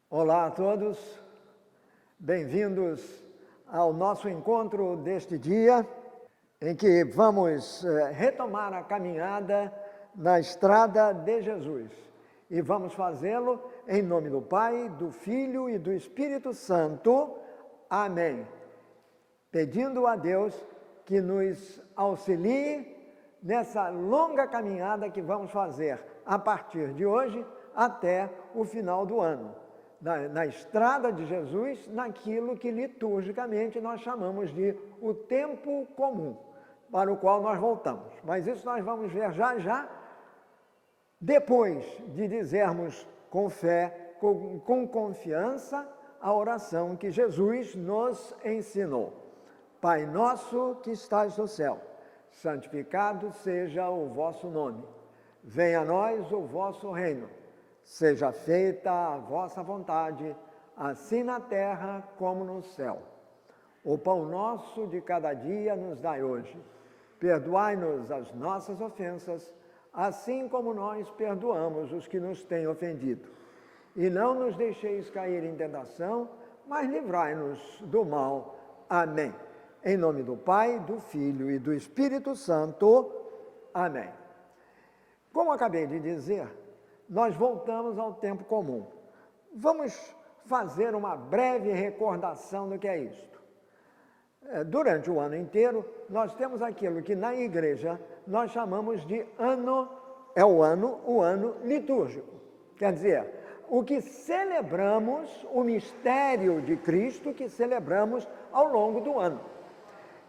Olá a todos, bem-vindos ao nosso encontro deste dia, em que vamos retomar a caminhada na estrada de Jesus. E vamos fazê-lo em nome do Pai, do Filho e do Espírito Santo. Amém. Pedindo a Deus que nos auxilie nessa longa caminhada que vamos fazer a partir de hoje até o final do ano. Na estrada de Jesus, naquilo que liturgicamente nós chamamos de o tempo comum, para o qual nós voltamos. Mas isso nós vamos ver já, depois de dizermos com fé, com confiança, a oração que Jesus nos ensinou. Pai nosso que estás no céu, santificado seja o vosso nome. Venha a nós o vosso reino. Seja feita a vossa vontade, assim na terra como no céu. O pão nosso de cada dia nos dai hoje. Perdoai-nos as nossas ofensas, assim como nós perdoamos os que nos têm ofendido. E não nos deixeis cair em tentação, mas livrai-nos do mal. Amém. Em nome do Pai, do Filho e do Espírito Santo. Amém. Como acabei de dizer, nós voltamos ao tempo comum. Vamos fazer uma breve recordação do que é isto. Durante o ano inteiro, nós temos aquilo que na igreja nós chamamos de ano, o ano litúrgico. Quer dizer, o que celebramos, o mistério de Cristo que celebramos ao longo do ano.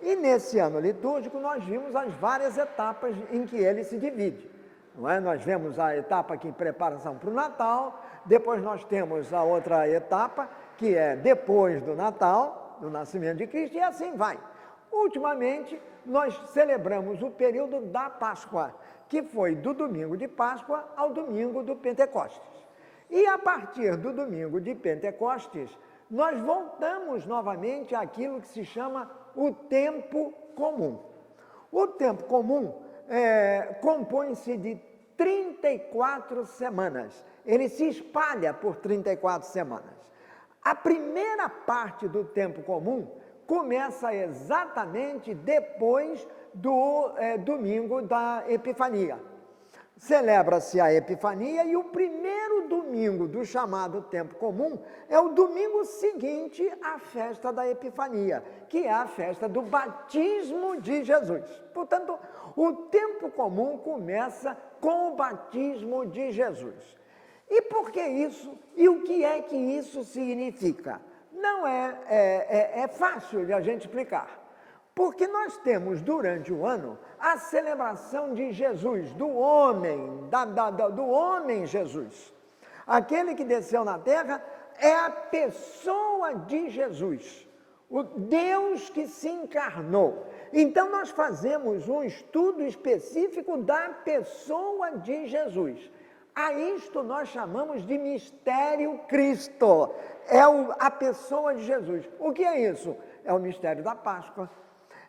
E nesse ano litúrgico nós vimos as várias etapas em que ele se divide. Não é? Nós vemos a etapa aqui em preparação para o Natal, depois nós temos a outra etapa, que é depois do Natal, do nascimento de Cristo, e assim vai. Ultimamente, nós celebramos o período da Páscoa, que foi do domingo de Páscoa ao domingo do Pentecostes. E a partir do domingo de Pentecostes, nós voltamos novamente àquilo que se chama o tempo comum. O tempo comum compõe-se de 34 semanas. Ele se espalha por 34 semanas. A primeira parte do tempo comum começa exatamente depois do domingo da Epifania. Celebra-se a Epifania e o primeiro domingo do chamado tempo comum é o domingo seguinte à festa da Epifania, que é a festa do batismo de Jesus. Portanto, o tempo comum começa com o batismo de Jesus. E por que isso? E o que é que isso significa? Não é fácil de a gente explicar. Porque nós temos durante o ano a celebração de Jesus, do homem, do homem Jesus. Aquele que desceu na terra é a pessoa de Jesus, o Deus que se encarnou. Então nós fazemos um estudo específico da pessoa de Jesus. A isto nós chamamos de mistério Cristo, a pessoa de Jesus. O que é isso? É o mistério da Páscoa.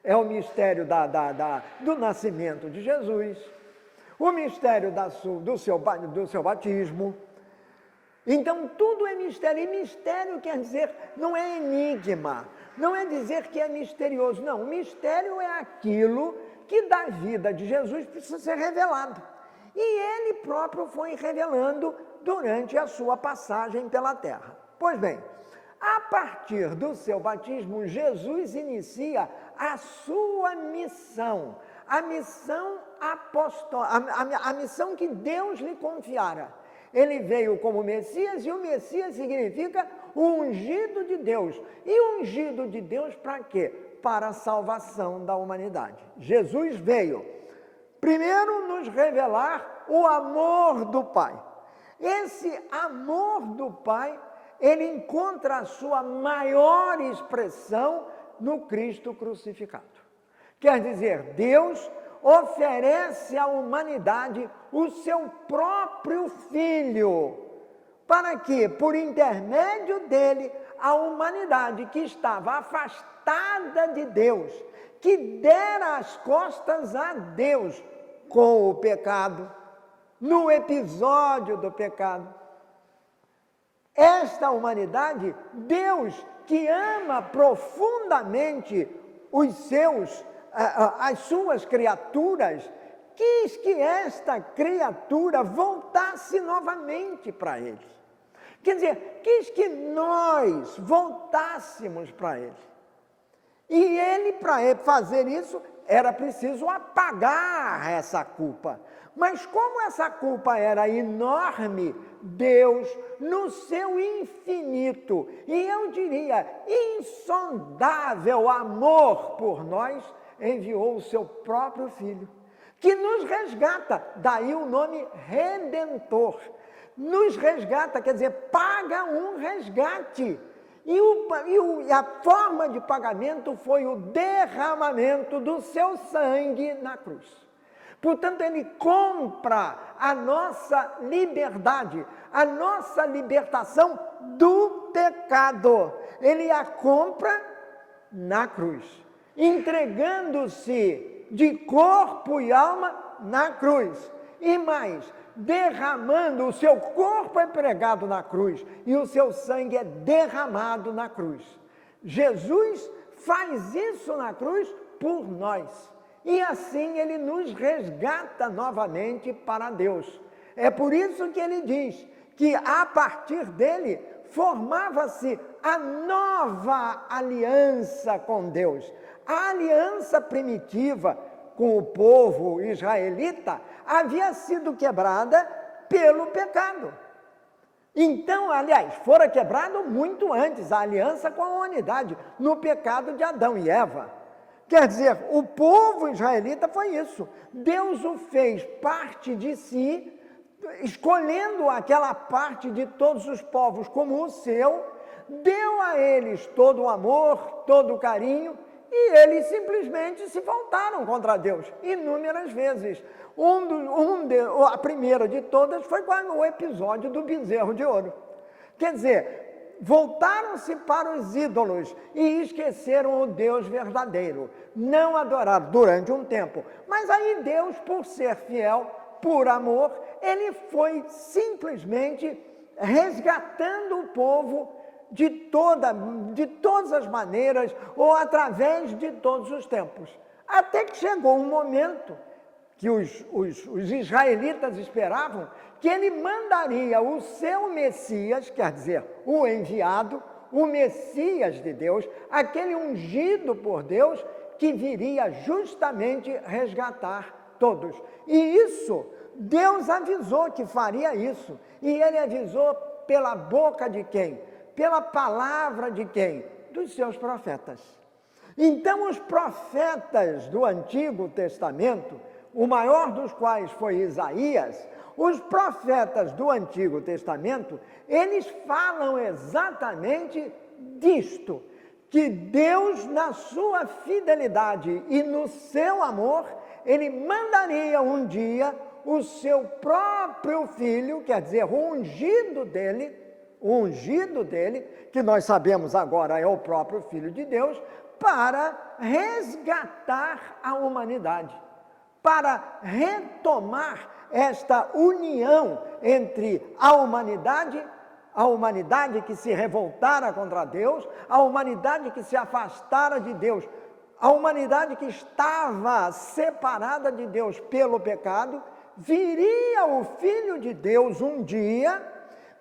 É o mistério do nascimento de Jesus, o mistério do seu batismo. Então, tudo é mistério. E mistério quer dizer, não é enigma, não é dizer que é misterioso. Não, o mistério é aquilo que da vida de Jesus precisa ser revelado. E ele próprio foi revelando durante a sua passagem pela terra. Pois bem, a partir do seu batismo, Jesus inicia a sua missão, a missão a missão que Deus lhe confiara. Ele veio como Messias e o Messias significa o ungido de Deus. E o ungido de Deus para quê? Para a salvação da humanidade. Jesus veio, primeiro, nos revelar o amor do Pai. Esse amor do Pai, ele encontra a sua maior expressão no Cristo crucificado. Quer dizer, Deus oferece à humanidade o seu próprio Filho, para que, por intermédio dele, a humanidade que estava afastada de Deus, que dera as costas a Deus com o pecado, no episódio do pecado, esta humanidade, Deus, que ama profundamente as suas criaturas, quis que esta criatura voltasse novamente para Ele. Quer dizer, quis que nós voltássemos para Ele. E Ele, para fazer isso, era preciso apagar essa culpa. Mas como essa culpa era enorme, Deus, no seu infinito, e eu diria insondável amor por nós, enviou o seu próprio Filho, que nos resgata, daí o nome Redentor. Nos resgata, quer dizer, paga um resgate. E a forma de pagamento foi o derramamento do seu sangue na cruz. Portanto, Ele compra a nossa liberdade, a nossa libertação do pecado. Ele a compra na cruz, entregando-se de corpo e alma na cruz. E mais, derramando, o seu corpo é pregado na cruz e o seu sangue é derramado na cruz. Jesus faz isso na cruz por nós. E assim Ele nos resgata novamente para Deus. É por isso que Ele diz que a partir dele formava-se a nova aliança com Deus. A aliança primitiva com o povo israelita havia sido quebrada pelo pecado. Então, aliás, fora quebrado muito antes a aliança com a humanidade, no pecado de Adão e Eva. Quer dizer, o povo israelita foi isso. Deus o fez parte de si, escolhendo aquela parte de todos os povos como o seu, deu a eles todo o amor, todo o carinho, e eles simplesmente se voltaram contra Deus, inúmeras vezes. A primeira de todas foi o episódio do bezerro de ouro. Quer dizer, voltaram-se para os ídolos e esqueceram o Deus verdadeiro. Não adoraram durante um tempo. Mas aí Deus, por ser fiel, por amor, Ele foi simplesmente resgatando o povo de todas as maneiras ou através de todos os tempos. Até que chegou um momento que os israelitas esperavam que Ele mandaria o seu Messias, quer dizer, o enviado, o Messias de Deus, aquele ungido por Deus, que viria justamente resgatar todos. E isso, Deus avisou que faria isso. E Ele avisou pela boca de quem? Pela palavra de quem? Dos seus profetas. Então, os profetas do Antigo Testamento, o maior dos quais foi Isaías, os profetas do Antigo Testamento, eles falam exatamente disto, que Deus, na sua fidelidade e no seu amor, Ele mandaria um dia o seu próprio Filho, quer dizer, o ungido dele, que nós sabemos agora é o próprio Filho de Deus, para resgatar a humanidade, para retomar esta união entre a humanidade que se revoltara contra Deus, a humanidade que se afastara de Deus, a humanidade que estava separada de Deus pelo pecado. Viria o Filho de Deus um dia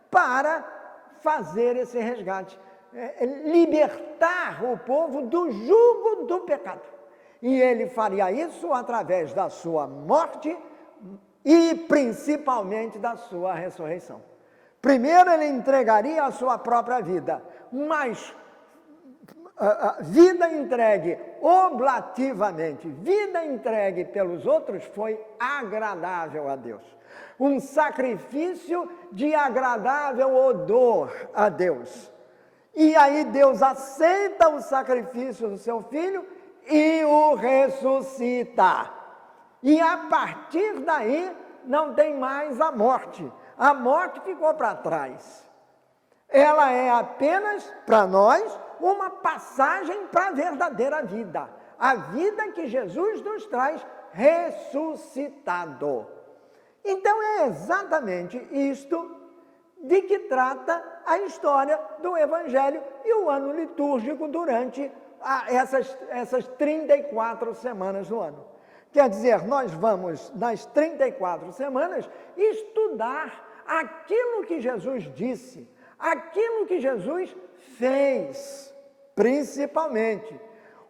para fazer esse resgate, libertar o povo do jugo do pecado. E Ele faria isso através da sua morte e principalmente da sua ressurreição. Primeiro Ele entregaria a sua própria vida, mas vida entregue oblativamente, vida entregue pelos outros foi agradável a Deus. Um sacrifício de agradável odor a Deus. E aí Deus aceita o sacrifício do seu Filho e o ressuscita. E a partir daí não tem mais a morte. A morte ficou para trás. Ela é apenas, para nós, uma passagem para a verdadeira vida. A vida que Jesus nos traz ressuscitado. Então é exatamente isto de que trata a história do Evangelho e o ano litúrgico durante essas 34 semanas do ano. Quer dizer, nós vamos, nas 34 semanas, estudar aquilo que Jesus disse, aquilo que Jesus fez, principalmente,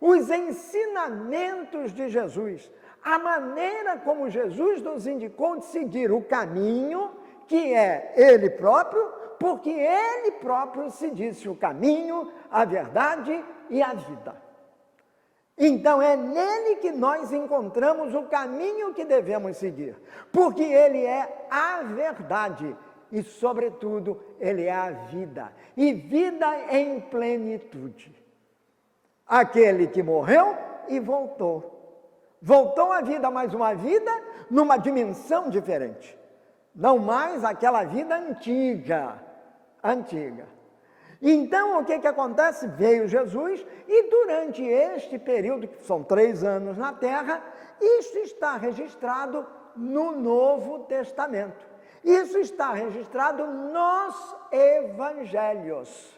os ensinamentos de Jesus, a maneira como Jesus nos indicou de seguir o caminho, que é Ele próprio, porque Ele próprio se disse o caminho, a verdade e a vida. Então é nele que nós encontramos o caminho que devemos seguir, porque Ele é a verdade e, sobretudo, Ele é a vida, e vida em plenitude. Aquele que morreu e voltou. Voltou à vida, mas uma vida numa dimensão diferente. Não mais aquela vida antiga. Então, o que acontece? Veio Jesus e durante este período, que são 3 anos na Terra, isso está registrado no Novo Testamento. Isso está registrado nos Evangelhos.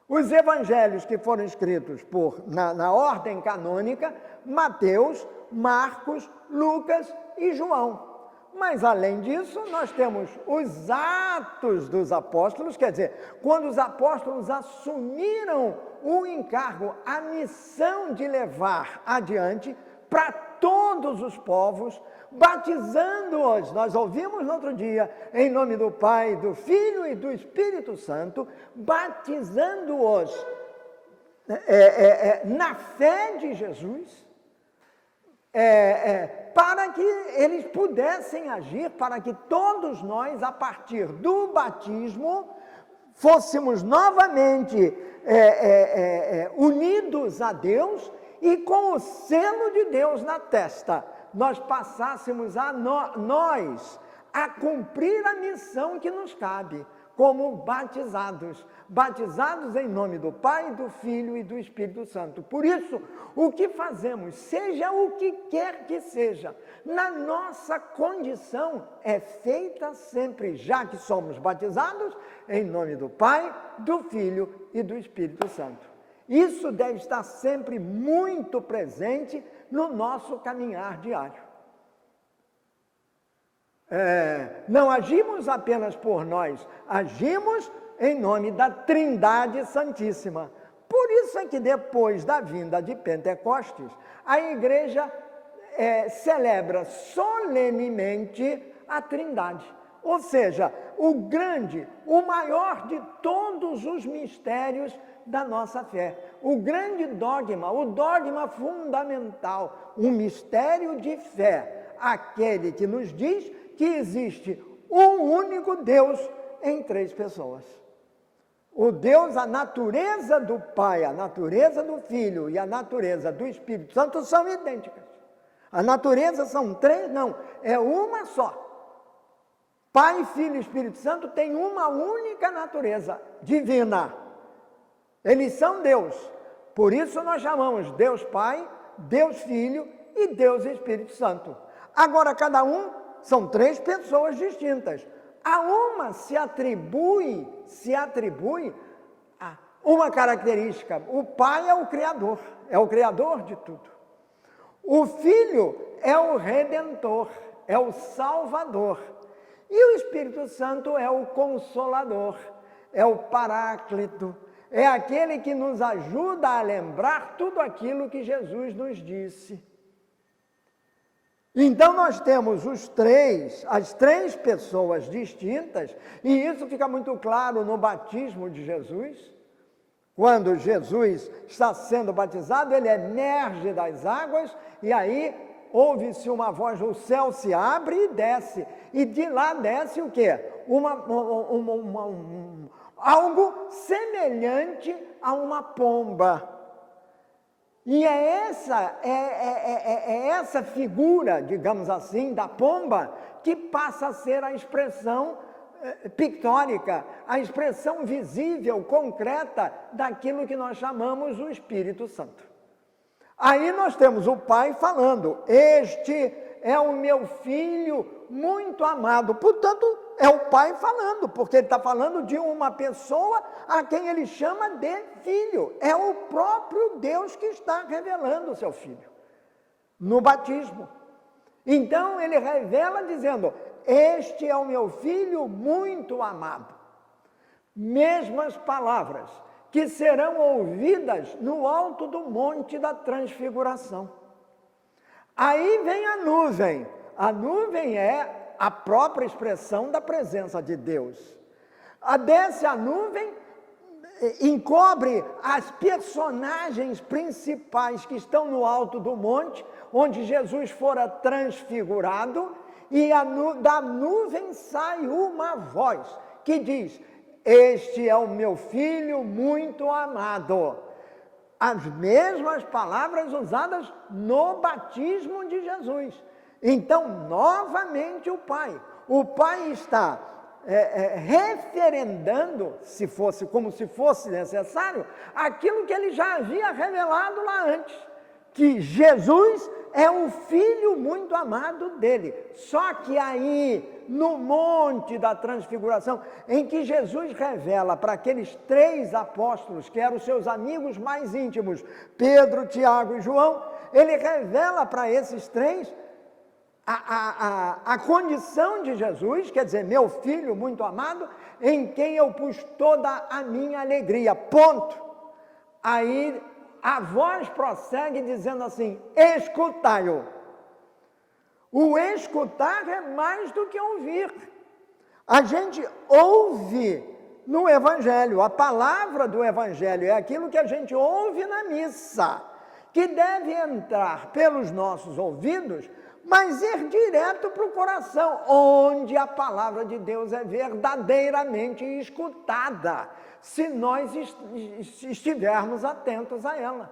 Os Evangelhos que foram escritos na ordem canônica, Mateus, Marcos, Lucas e João. Mas, além disso, nós temos os Atos dos Apóstolos, quer dizer, quando os apóstolos assumiram o encargo, a missão de levar adiante para todos os povos, batizando-os, nós ouvimos no outro dia, em nome do Pai, do Filho e do Espírito Santo, batizando-os na fé de Jesus, para que eles pudessem agir, para que todos nós, a partir do batismo, fôssemos novamente unidos a Deus e com o selo de Deus na testa, nós passássemos nós a cumprir a missão que nos cabe, como batizados em nome do Pai, do Filho e do Espírito Santo. Por isso, o que fazemos, seja o que quer que seja, na nossa condição, é feita sempre, já que somos batizados, em nome do Pai, do Filho e do Espírito Santo. Isso deve estar sempre muito presente no nosso caminhar diário. Não agimos apenas por nós, agimos em nome da Trindade Santíssima. Por isso é que depois da vinda de Pentecostes, a Igreja celebra solenemente a Trindade. Ou seja, o maior de todos os mistérios da nossa fé. O grande dogma, o dogma fundamental, um mistério de fé, aquele que nos diz que existe um único Deus em 3 pessoas. O Deus, a natureza do Pai, a natureza do Filho e a natureza do Espírito Santo são idênticas. A natureza são 3, não, é uma só. Pai, Filho e Espírito Santo têm uma única natureza divina. Eles são Deus. Por isso nós chamamos Deus Pai, Deus Filho e Deus Espírito Santo. Agora, cada um são 3 pessoas distintas. A uma se atribui uma característica. O Pai é o Criador de tudo. O Filho é o Redentor, é o Salvador. E o Espírito Santo é o Consolador, é o Paráclito, é aquele que nos ajuda a lembrar tudo aquilo que Jesus nos disse. Então nós temos as três pessoas distintas, e isso fica muito claro no batismo de Jesus. Quando Jesus está sendo batizado, ele emerge das águas, e aí ouve-se uma voz, o céu se abre e desce. E de lá desce o quê? Algo semelhante a uma pomba. E é essa figura, digamos assim, da pomba, que passa a ser a expressão pictórica, a expressão visível, concreta, daquilo que nós chamamos o Espírito Santo. Aí nós temos o Pai falando: este é o meu Filho muito amado. Portanto, é o pai falando, porque ele está falando de uma pessoa a quem ele chama de filho. É o próprio Deus que está revelando o seu filho no batismo. Então, ele revela dizendo: este é o meu filho muito amado. Mesmas palavras que serão ouvidas no alto do monte da transfiguração. Aí vem a nuvem. A nuvem é a própria expressão da presença de Deus. Desce a nuvem, encobre as personagens principais que estão no alto do monte, onde Jesus fora transfigurado, e da nuvem sai uma voz que diz: este é o meu filho muito amado. As mesmas palavras usadas no batismo de Jesus. Então, novamente o Pai está referendando, como se fosse necessário, aquilo que ele já havia revelado lá antes, que Jesus é o filho muito amado dele. Só que aí, no monte da transfiguração, em que Jesus revela para aqueles 3 apóstolos, que eram os seus amigos mais íntimos, Pedro, Tiago e João, ele revela para esses 3 a condição de Jesus, quer dizer, meu filho muito amado, em quem eu pus toda a minha alegria, ponto. Aí a voz prossegue dizendo assim: escutai-o. O escutar é mais do que ouvir. A gente ouve no Evangelho, a palavra do Evangelho é aquilo que a gente ouve na missa, que deve entrar pelos nossos ouvidos, mas ir direto para o coração, onde a palavra de Deus é verdadeiramente escutada, se nós estivermos atentos a ela.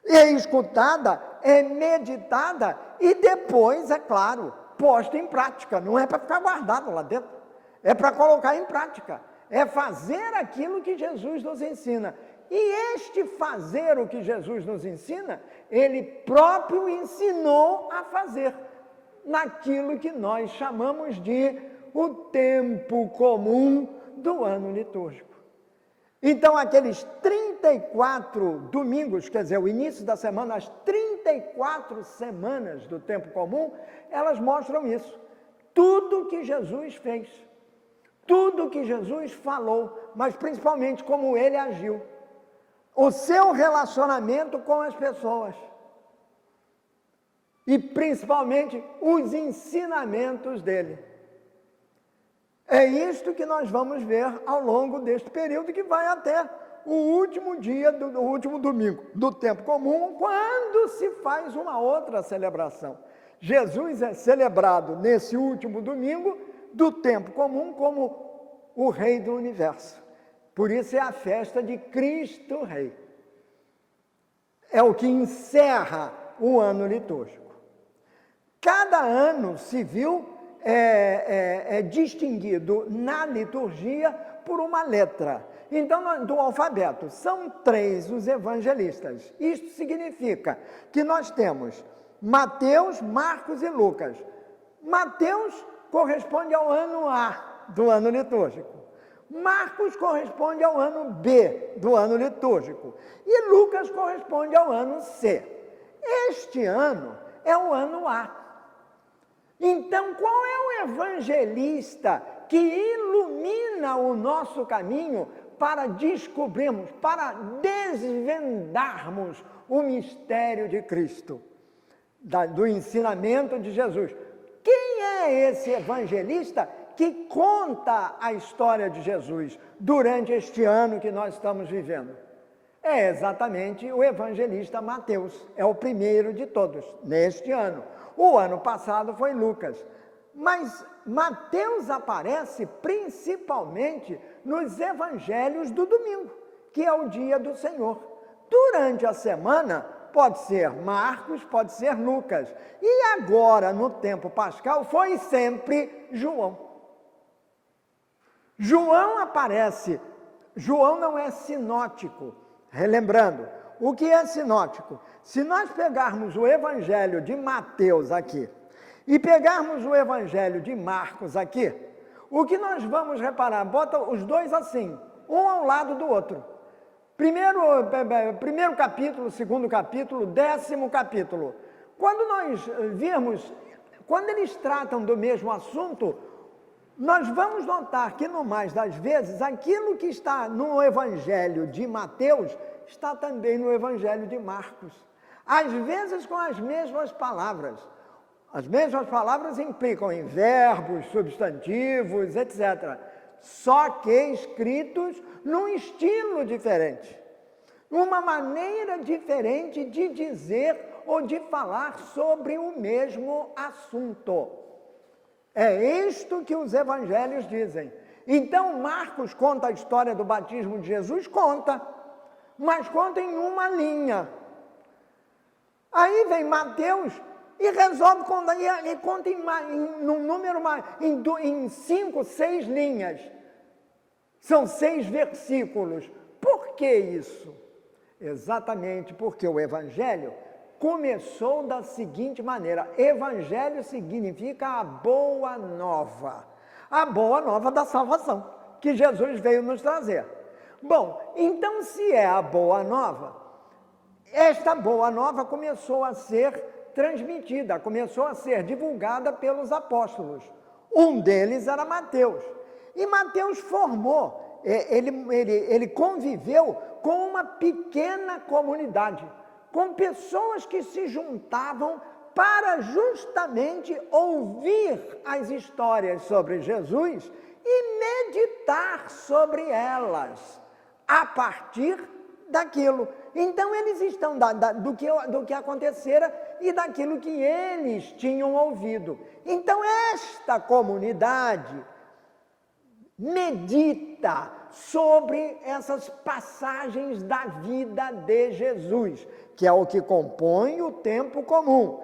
É escutada, é meditada e depois, é claro, posta em prática. Não é para ficar guardado lá dentro, é para colocar em prática. É fazer aquilo que Jesus nos ensina. E este fazer o que Jesus nos ensina, ele próprio ensinou a fazer, naquilo que nós chamamos de o tempo comum do ano litúrgico. Então, aqueles 34 domingos, quer dizer, o início da semana, as 34 semanas do tempo comum, elas mostram isso. Tudo que Jesus fez, tudo que Jesus falou, mas principalmente como ele agiu. O seu relacionamento com as pessoas. E principalmente os ensinamentos dele. É isto que nós vamos ver ao longo deste período, que vai até o último dia, o último domingo do tempo comum, quando se faz uma outra celebração. Jesus é celebrado nesse último domingo do tempo comum como o Rei do Universo. Por isso é a festa de Cristo Rei. É o que encerra o ano litúrgico. Cada ano civil é distinguido na liturgia por uma letra. Então, do alfabeto, são 3 os evangelistas. Isto significa que nós temos Mateus, Marcos e Lucas. Mateus corresponde ao ano A do ano litúrgico. Marcos corresponde ao ano B do ano litúrgico. E Lucas corresponde ao ano C. Este ano é o ano A. Então, qual é o evangelista que ilumina o nosso caminho para descobrirmos, para desvendarmos o mistério de Cristo, do ensinamento de Jesus? Quem é esse evangelista que conta a história de Jesus durante este ano que nós estamos vivendo? É exatamente o evangelista Mateus, é o primeiro de todos, neste ano. O ano passado foi Lucas, mas Mateus aparece principalmente nos evangelhos do domingo, que é o dia do Senhor. Durante a semana, pode ser Marcos, pode ser Lucas. E agora, no tempo pascal, foi sempre João. João aparece. João não é sinótico. Relembrando, o que é sinótico? Se nós pegarmos o evangelho de Mateus aqui e pegarmos o Evangelho de Marcos aqui, o que nós vamos reparar, bota os dois assim, um ao lado do outro. Primeiro capítulo, segundo capítulo, 10º capítulo. Quando nós virmos, quando eles tratam do mesmo assunto, nós vamos notar que, no mais das vezes, aquilo que está no Evangelho de Mateus está também no Evangelho de Marcos. Às vezes com as mesmas palavras. As mesmas palavras implicam em verbos, substantivos, etc. Só que escritos num estilo diferente. Uma maneira diferente de dizer ou de falar sobre o mesmo assunto. É isto que os evangelhos dizem. Então, Marcos conta a história do batismo de Jesus? Conta, mas conta em uma linha. Aí vem Mateus e resolve contar, e conta em 5, 6 linhas. São 6 versículos. Por que isso? Exatamente porque o evangelho começou da seguinte maneira. Evangelho significa a boa nova. A boa nova da salvação, que Jesus veio nos trazer. Bom, então se é a boa nova, esta boa nova começou a ser transmitida, começou a ser divulgada pelos apóstolos. Um deles era Mateus. E Mateus formou, ele conviveu com uma pequena comunidade, com pessoas que se juntavam para justamente ouvir as histórias sobre Jesus e meditar sobre elas, a partir daquilo. Então eles estão do que acontecera e daquilo que eles tinham ouvido. Então esta comunidade medita sobre essas passagens da vida de Jesus, que é o que compõe o tempo comum.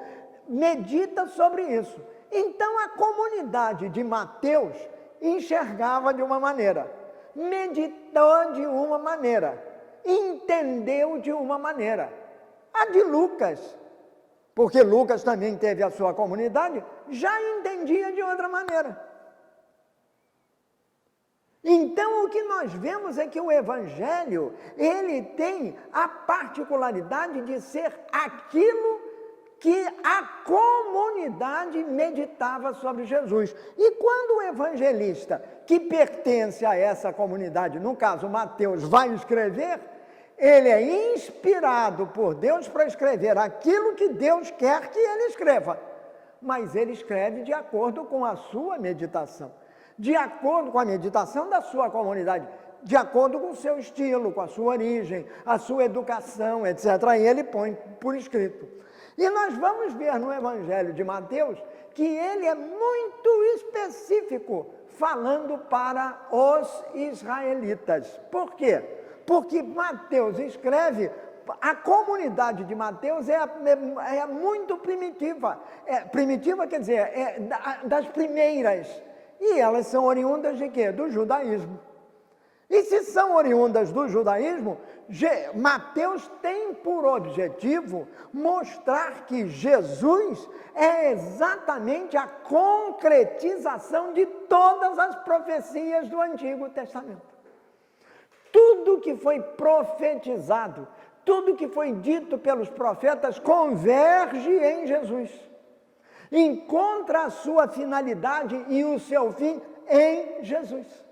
Medita sobre isso. Então a comunidade de Mateus enxergava de uma maneira, meditou de uma maneira, entendeu de uma maneira. A de Lucas, porque Lucas também teve a sua comunidade, já entendia de outra maneira. Então, o que nós vemos é que o Evangelho, ele tem a particularidade de ser aquilo que a comunidade meditava sobre Jesus. E quando o evangelista, que pertence a essa comunidade, no caso Mateus, vai escrever, ele é inspirado por Deus para escrever aquilo que Deus quer que ele escreva. Mas ele escreve de acordo com a sua meditação, de acordo com a meditação da sua comunidade, de acordo com o seu estilo, com a sua origem, a sua educação, etc. E ele põe por escrito. E nós vamos ver no Evangelho de Mateus que ele é muito específico, falando para os israelitas. Por quê? Porque Mateus escreve, a comunidade de Mateus é muito primitiva. Primitiva quer dizer, das primeiras. E elas são oriundas de quê? Do judaísmo. E se são oriundas do judaísmo, Mateus tem por objetivo mostrar que Jesus é exatamente a concretização de todas as profecias do Antigo Testamento. Tudo que foi profetizado, tudo que foi dito pelos profetas converge em Jesus. Encontra a sua finalidade e o seu fim em Jesus.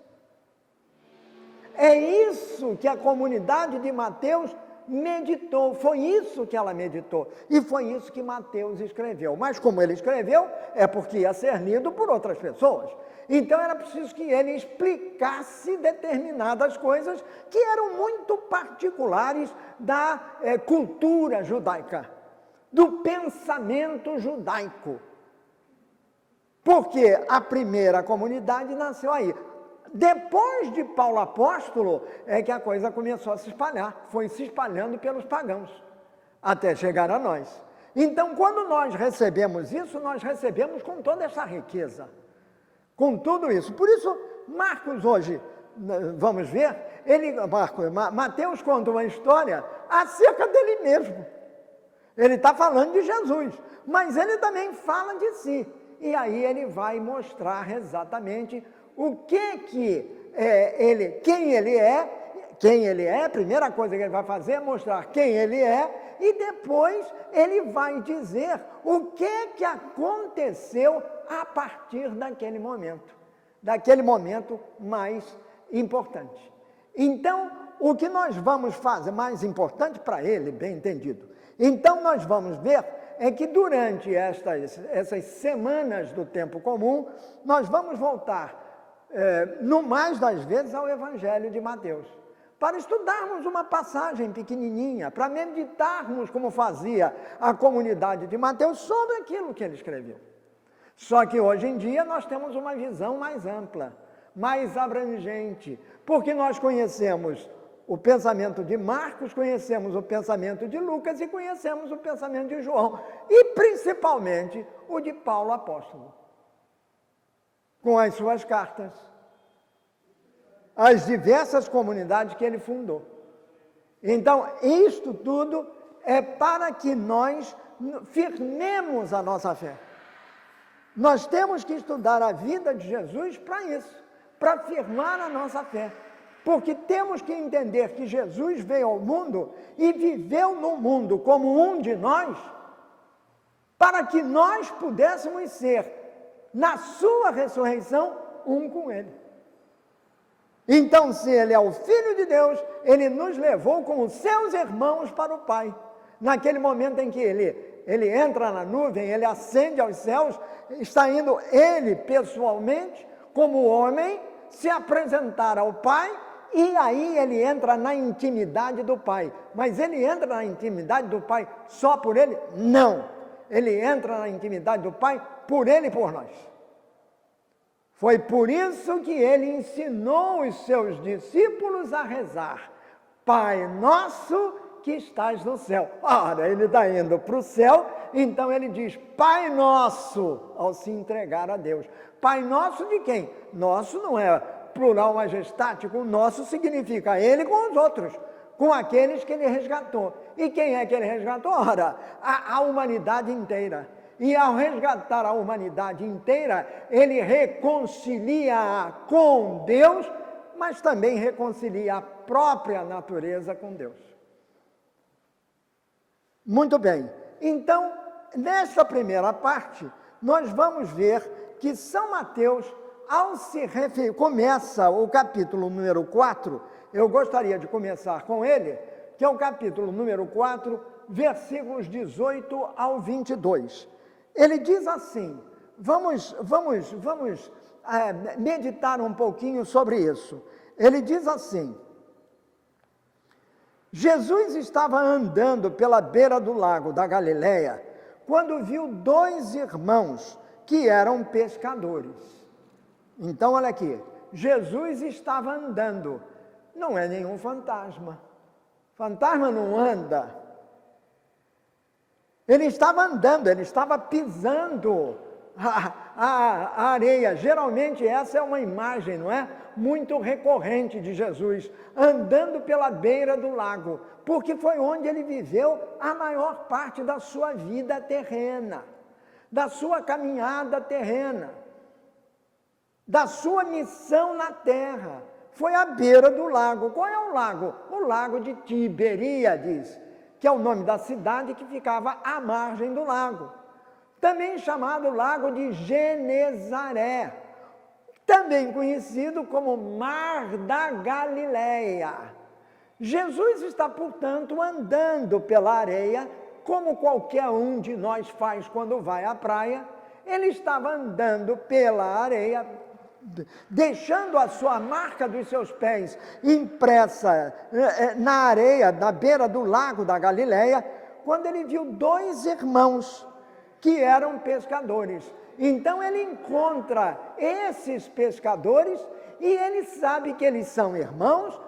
É isso que a comunidade de Mateus meditou, foi isso que ela meditou, e foi isso que Mateus escreveu. Mas como ele escreveu, é porque ia ser lido por outras pessoas. Então era preciso que ele explicasse determinadas coisas que eram muito particulares da cultura judaica, do pensamento judaico. Porque a primeira comunidade nasceu aí. Depois de Paulo apóstolo, é que a coisa começou a se espalhar, foi se espalhando pelos pagãos, até chegar a nós. Então, quando nós recebemos isso, nós recebemos com toda essa riqueza, com tudo isso. Por isso, Marcos hoje, vamos ver, Mateus conta uma história acerca dele mesmo. Ele está falando de Jesus, mas ele também fala de si. E aí ele vai mostrar exatamente o que quem ele é, a primeira coisa que ele vai fazer é mostrar quem ele é, e depois ele vai dizer o que aconteceu a partir daquele momento mais importante. Então, o que nós vamos fazer, mais importante para ele, bem entendido, então nós vamos ver é que durante essas semanas do tempo comum, nós vamos voltar, no mais das vezes, ao Evangelho de Mateus, para estudarmos uma passagem pequenininha, para meditarmos como fazia a comunidade de Mateus sobre aquilo que ele escreveu. Só que hoje em dia nós temos uma visão mais ampla, mais abrangente, porque nós conhecemos o pensamento de Marcos, conhecemos o pensamento de Lucas e conhecemos o pensamento de João, e principalmente o de Paulo apóstolo, com as suas cartas, as diversas comunidades que ele fundou. Então, isto tudo é para que nós firmemos a nossa fé. Nós temos que estudar a vida de Jesus para isso, para firmar a nossa fé. Porque temos que entender que Jesus veio ao mundo e viveu no mundo como um de nós, para que nós pudéssemos ser, na sua ressurreição, um com ele. Então, se ele é o Filho de Deus, ele nos levou como seus irmãos para o Pai. Naquele momento em que ele entra na nuvem, ele ascende aos céus, está indo ele pessoalmente, como homem, se apresentar ao Pai, e aí ele entra na intimidade do Pai. Mas ele entra na intimidade do Pai só por ele? Não. Ele entra na intimidade do Pai por ele e por nós. Foi por isso que ele ensinou os seus discípulos a rezar: Pai nosso que estás no céu. Ora, ele está indo para o céu, então ele diz Pai nosso, ao se entregar a Deus. Pai nosso de quem? Nosso não é plural majestático, nosso significa ele com os outros, com aqueles que ele resgatou. E quem é que ele resgatou? Ora, a humanidade inteira. E ao resgatar a humanidade inteira, ele reconcilia com Deus, mas também reconcilia a própria natureza com Deus. Muito bem. Então, nessa primeira parte, nós vamos ver que São Mateus, ao se referir, começa o capítulo número 4, eu gostaria de começar com ele, que é o capítulo número 4, versículos 18 ao 22. Ele diz assim, vamos meditar um pouquinho sobre isso. Ele diz assim: Jesus estava andando pela beira do lago da Galileia, quando viu 2 irmãos que eram pescadores. Então, olha aqui, Jesus estava andando, não é nenhum fantasma. Fantasma não anda. Ele estava andando, ele estava pisando a areia. Geralmente essa é uma imagem, não é? Muito recorrente de Jesus, andando pela beira do lago, porque foi onde ele viveu a maior parte da sua vida terrena, da sua caminhada terrena, da sua missão na terra. Foi à beira do lago. Qual é o lago? O lago de Tiberíades, que é o nome da cidade que ficava à margem do lago. Também chamado Lago de Genezaré, também conhecido como Mar da Galileia. Jesus está, portanto, andando pela areia, como qualquer um de nós faz quando vai à praia. Ele estava andando pela areia, deixando a sua marca dos seus pés impressa na areia, na beira do lago da Galileia, quando ele viu 2 irmãos que eram pescadores. Então ele encontra esses pescadores e ele sabe que eles são irmãos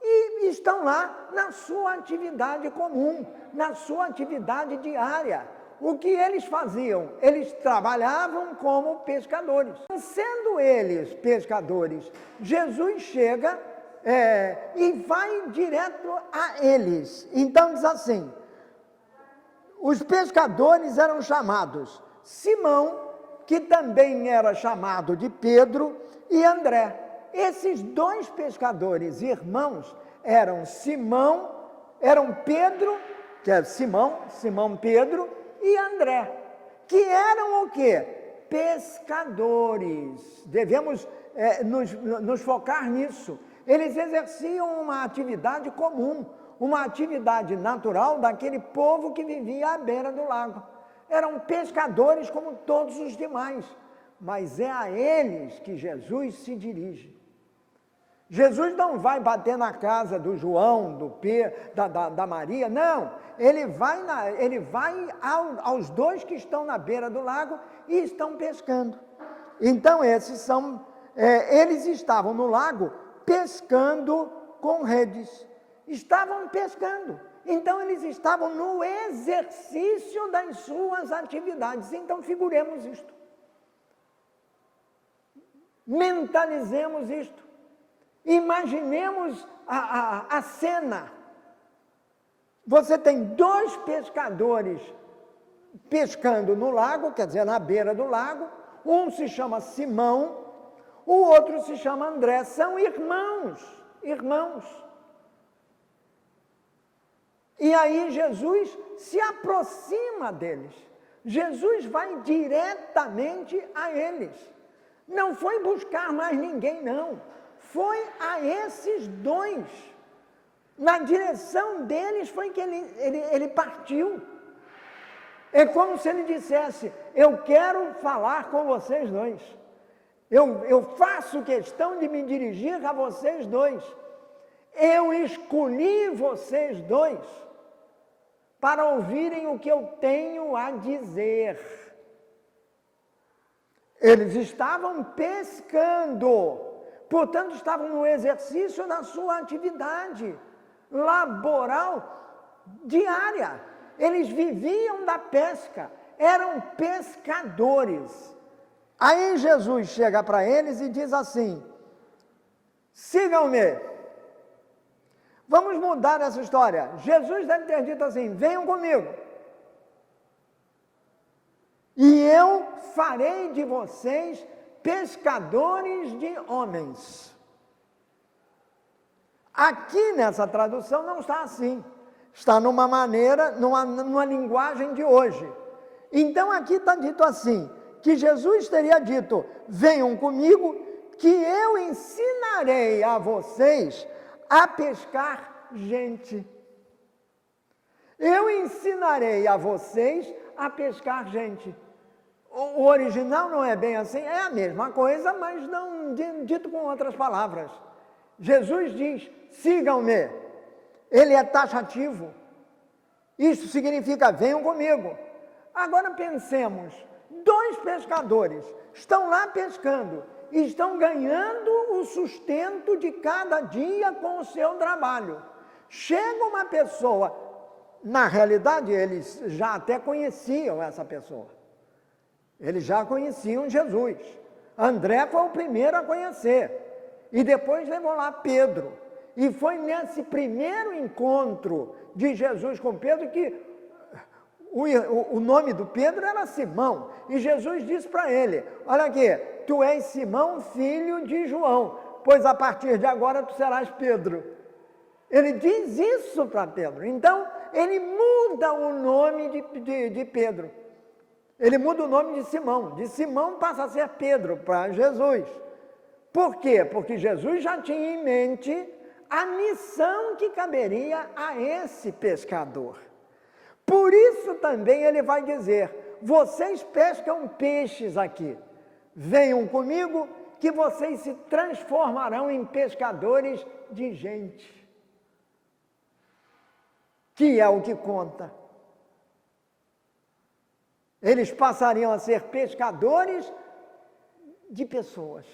e estão lá na sua atividade comum, na sua atividade diária. O que eles faziam? Eles trabalhavam como pescadores. Sendo eles pescadores, Jesus chega e vai direto a eles. Então diz assim: os pescadores eram chamados Simão, que também era chamado de Pedro, e André. Esses dois pescadores irmãos eram Pedro, que é Simão Pedro, e André, que eram o quê? Pescadores. Devemos nos focar nisso. Eles exerciam uma atividade comum, uma atividade natural daquele povo que vivia à beira do lago. Eram pescadores como todos os demais, mas é a eles que Jesus se dirige. Jesus não vai bater na casa do João, do Pedro, da Maria, não. Ele vai aos dois que estão na beira do lago e estão pescando. Então eles estavam no lago pescando com redes. Estavam pescando. Então eles estavam no exercício das suas atividades. Então figuremos isto. Mentalizemos isto. Imaginemos a cena. Você tem dois pescadores pescando no lago, quer dizer, na beira do lago. Um se chama Simão, o outro se chama André. São irmãos. E aí Jesus se aproxima deles. Jesus vai diretamente a eles. Não foi buscar mais ninguém, não. Foi a esses dois. Na direção deles foi que ele partiu. É como se ele dissesse: eu quero falar com vocês dois. Eu faço questão de me dirigir a vocês dois. Eu escolhi vocês dois para ouvirem o que eu tenho a dizer. Eles estavam pescando, portanto estavam no exercício da sua atividade laboral diária. Eles viviam da pesca, eram pescadores. Aí Jesus chega para eles e diz assim: sigam-me. Vamos mudar essa história. Jesus deve ter dito assim: venham comigo, e eu farei de vocês pescadores de homens. Aqui nessa tradução não está assim. Está numa maneira, numa linguagem de hoje. Então aqui está dito assim, que Jesus teria dito: venham comigo, que eu ensinarei a vocês a pescar gente. Eu ensinarei a vocês a pescar gente. O original não é bem assim, é a mesma coisa, mas não dito com outras palavras. Jesus diz: sigam-me. Ele é taxativo. Isso significa: venham comigo. Agora pensemos, dois pescadores estão lá pescando e estão ganhando o sustento de cada dia com o seu trabalho. Chega uma pessoa, na realidade eles já até conheciam essa pessoa. Eles já conheciam Jesus. André foi o primeiro a conhecer. E depois levou lá Pedro. E foi nesse primeiro encontro de Jesus com Pedro que o nome do Pedro era Simão. E Jesus disse para ele: olha aqui, tu és Simão, filho de João, pois a partir de agora tu serás Pedro. Ele diz isso para Pedro. Então, ele muda o nome de Pedro. Ele muda o nome de Simão. De Simão passa a ser Pedro para Jesus. Por quê? Porque Jesus já tinha em mente a missão que caberia a esse pescador. Por isso também ele vai dizer: vocês pescam peixes aqui, venham comigo que vocês se transformarão em pescadores de gente. Que é o que conta. Eles passariam a ser pescadores de pessoas.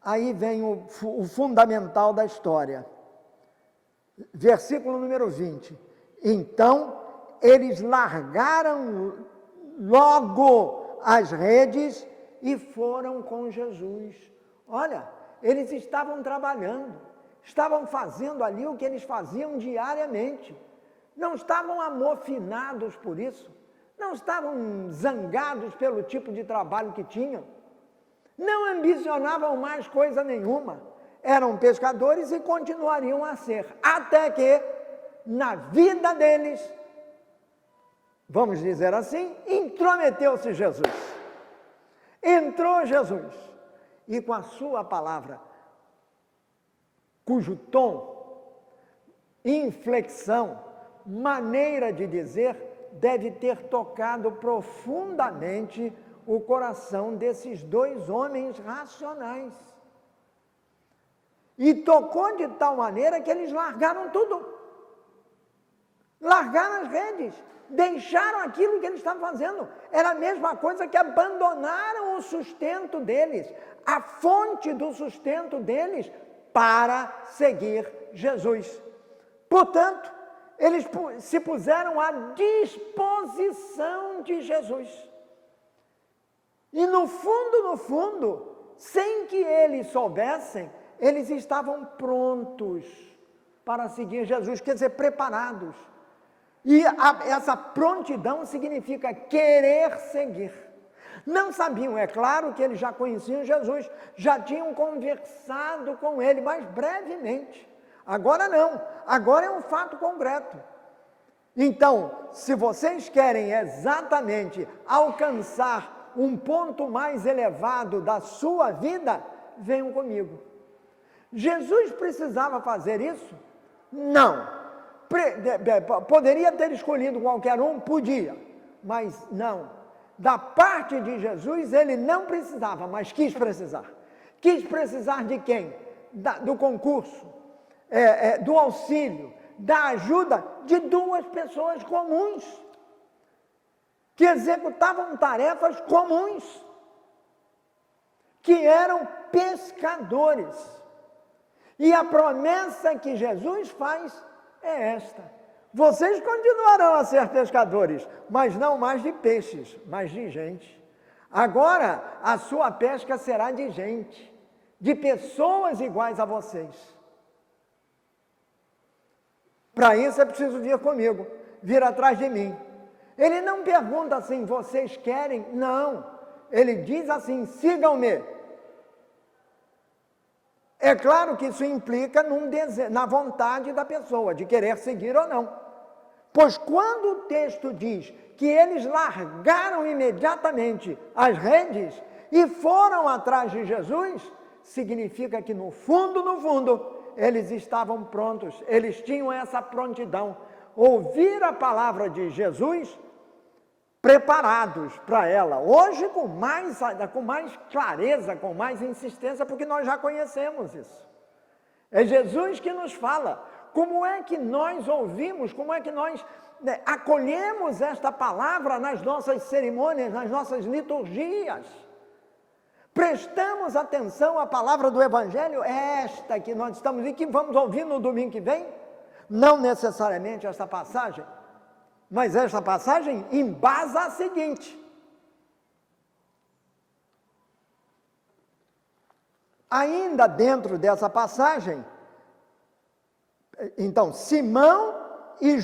Aí vem o fundamental da história. Versículo número 20. Então, eles largaram logo as redes e foram com Jesus. Olha, eles estavam trabalhando, estavam fazendo ali o que eles faziam diariamente. não estavam amofinados por isso, não estavam zangados pelo tipo de trabalho que tinham, não ambicionavam mais coisa nenhuma, eram pescadores e continuariam a ser, até que, na vida deles, vamos dizer assim, intrometeu-se Jesus. Entrou Jesus, e com a sua palavra, cujo tom, inflexão, maneira de dizer, deve ter tocado profundamente o coração desses dois homens racionais. E tocou de tal maneira que eles largaram tudo. Largaram as redes, deixaram aquilo que eles estavam fazendo. Era a mesma coisa que abandonaram o sustento deles, a fonte do sustento deles, para seguir Jesus. Portanto, eles se puseram à disposição de Jesus. E no fundo, sem que eles soubessem, eles estavam prontos para seguir Jesus, quer dizer, preparados. E essa prontidão significa querer seguir. Não sabiam, é claro que eles já conheciam Jesus, já tinham conversado com ele, mas brevemente. Agora não, agora é um fato concreto. Então, se vocês querem exatamente alcançar um ponto mais elevado da sua vida, venham comigo. Jesus precisava fazer isso? Não. Poderia ter escolhido qualquer um? Podia, mas não. Da parte de Jesus, ele não precisava, mas quis precisar. Quis precisar de quem? Do concurso, do auxílio, da ajuda de duas pessoas comuns, que executavam tarefas comuns, que eram pescadores. E a promessa que Jesus faz é esta: vocês continuarão a ser pescadores, mas não mais de peixes, mas de gente. Agora a sua pesca será de gente, de pessoas iguais a vocês. Para isso é preciso vir comigo, vir atrás de mim. Ele não pergunta assim, vocês querem? Não, ele diz assim, sigam-me. É claro que isso implica na vontade da pessoa, de querer seguir ou não. Pois quando o texto diz que eles largaram imediatamente as redes e foram atrás de Jesus, significa que no fundo, eles estavam prontos, eles tinham essa prontidão. Ouvir a palavra de Jesus, preparados para ela. Hoje com mais clareza, com mais insistência, porque nós já conhecemos isso. É Jesus que nos fala. Como é que nós ouvimos, como é que nós acolhemos esta palavra nas nossas cerimônias, nas nossas liturgias? Prestamos atenção à palavra do Evangelho, esta que nós estamos e que vamos ouvir no domingo que vem? Não necessariamente esta passagem, mas esta passagem embasa a seguinte: ainda dentro dessa passagem, então, Simão e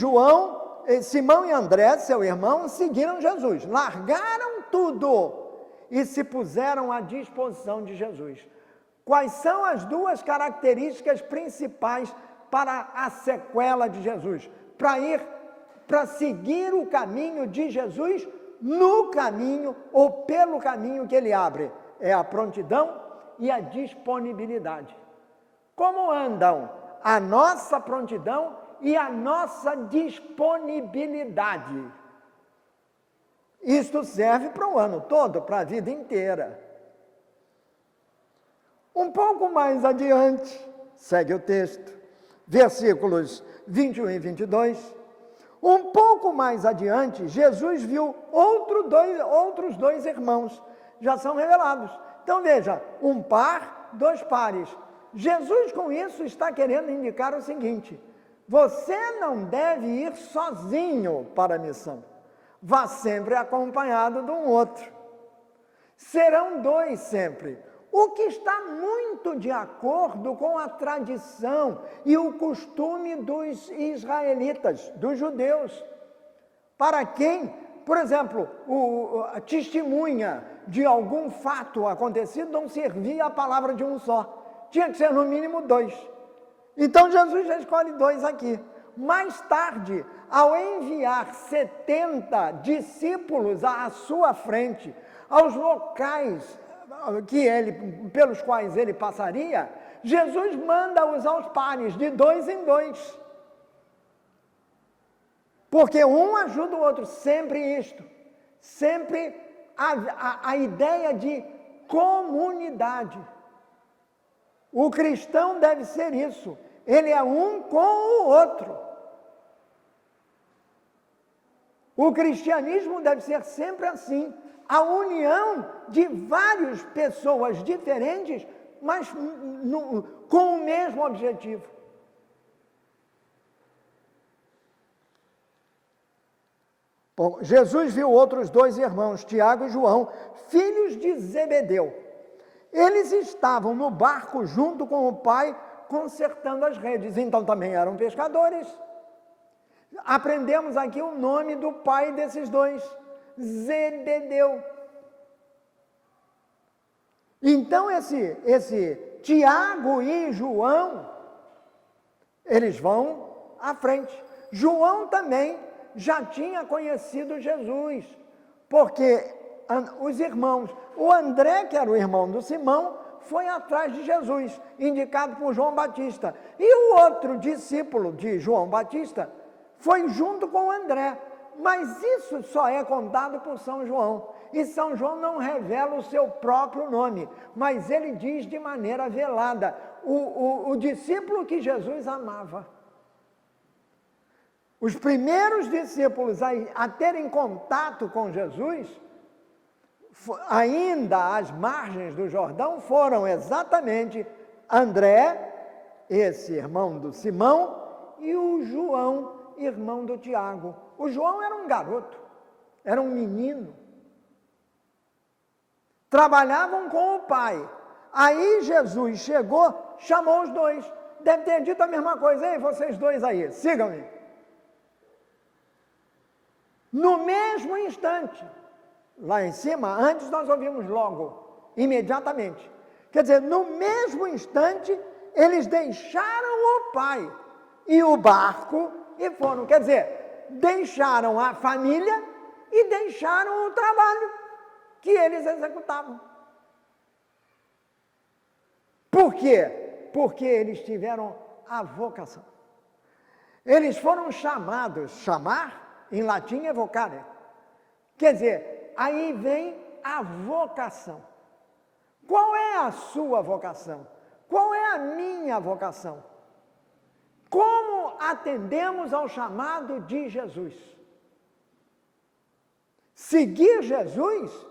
André, seu irmão, seguiram Jesus, largaram tudo e se puseram à disposição de Jesus. Quais são as duas características principais para a sequela de Jesus? Para seguir o caminho de Jesus, no caminho ou pelo caminho que ele abre, é a prontidão e a disponibilidade. Como andam a nossa prontidão e a nossa disponibilidade? Isto serve para o ano todo, para a vida inteira. Um pouco mais adiante, segue o texto, versículos 21 e 22, um pouco mais adiante, Jesus viu outros dois irmãos, já são revelados. Então veja, um par, dois pares. Jesus com isso está querendo indicar o seguinte: você não deve ir sozinho para a missão, vá sempre acompanhado de um outro. Serão dois sempre, o que está muito de acordo com a tradição e o costume dos israelitas, dos judeus, para quem, por exemplo, a testemunha de algum fato acontecido não servia a palavra de um só, tinha que ser no mínimo 2. Então Jesus já escolhe 2 aqui. Mais tarde, ao enviar 70 discípulos à sua frente, aos locais pelos quais ele passaria, Jesus manda-os aos pares, de 2 em 2. Porque um ajuda o outro, sempre isto. Sempre a ideia de comunidade. O cristão deve ser isso. Ele é um com o outro. O cristianismo deve ser sempre assim. A união de várias pessoas diferentes, mas com o mesmo objetivo. Bom, Jesus viu outros 2 irmãos, Tiago e João, filhos de Zebedeu. Eles estavam no barco junto com o pai, consertando as redes, então também eram pescadores. Aprendemos aqui o nome do pai desses 2, Zebedeu. Então esse Tiago e João, eles vão à frente. João também já tinha conhecido Jesus, porque os irmãos, o André, que era o irmão do Simão, foi atrás de Jesus, indicado por João Batista. E o outro discípulo de João Batista foi junto com o André. Mas isso só é contado por São João. E São João não revela o seu próprio nome, mas ele diz de maneira velada, o discípulo que Jesus amava. Os primeiros discípulos a terem contato com Jesus, ainda às margens do Jordão, foram exatamente André, esse irmão do Simão, e o João, irmão do Tiago. O João era um garoto, era um menino. Trabalhavam com o pai. Aí Jesus chegou, chamou os 2. Deve ter dito a mesma coisa. Ei, vocês 2 aí, sigam-me. No mesmo instante, lá em cima, antes nós ouvimos logo, imediatamente. Quer dizer, no mesmo instante, eles deixaram o pai e o barco e foram. Quer dizer, deixaram a família e deixaram o trabalho que eles executavam. Por quê? Porque eles tiveram a vocação. Eles foram chamados, chamar, em latim é vocare. Quer dizer, aí vem a vocação. Qual é a sua vocação? Qual é a minha vocação? Como atendemos ao chamado de Jesus? Seguir Jesus,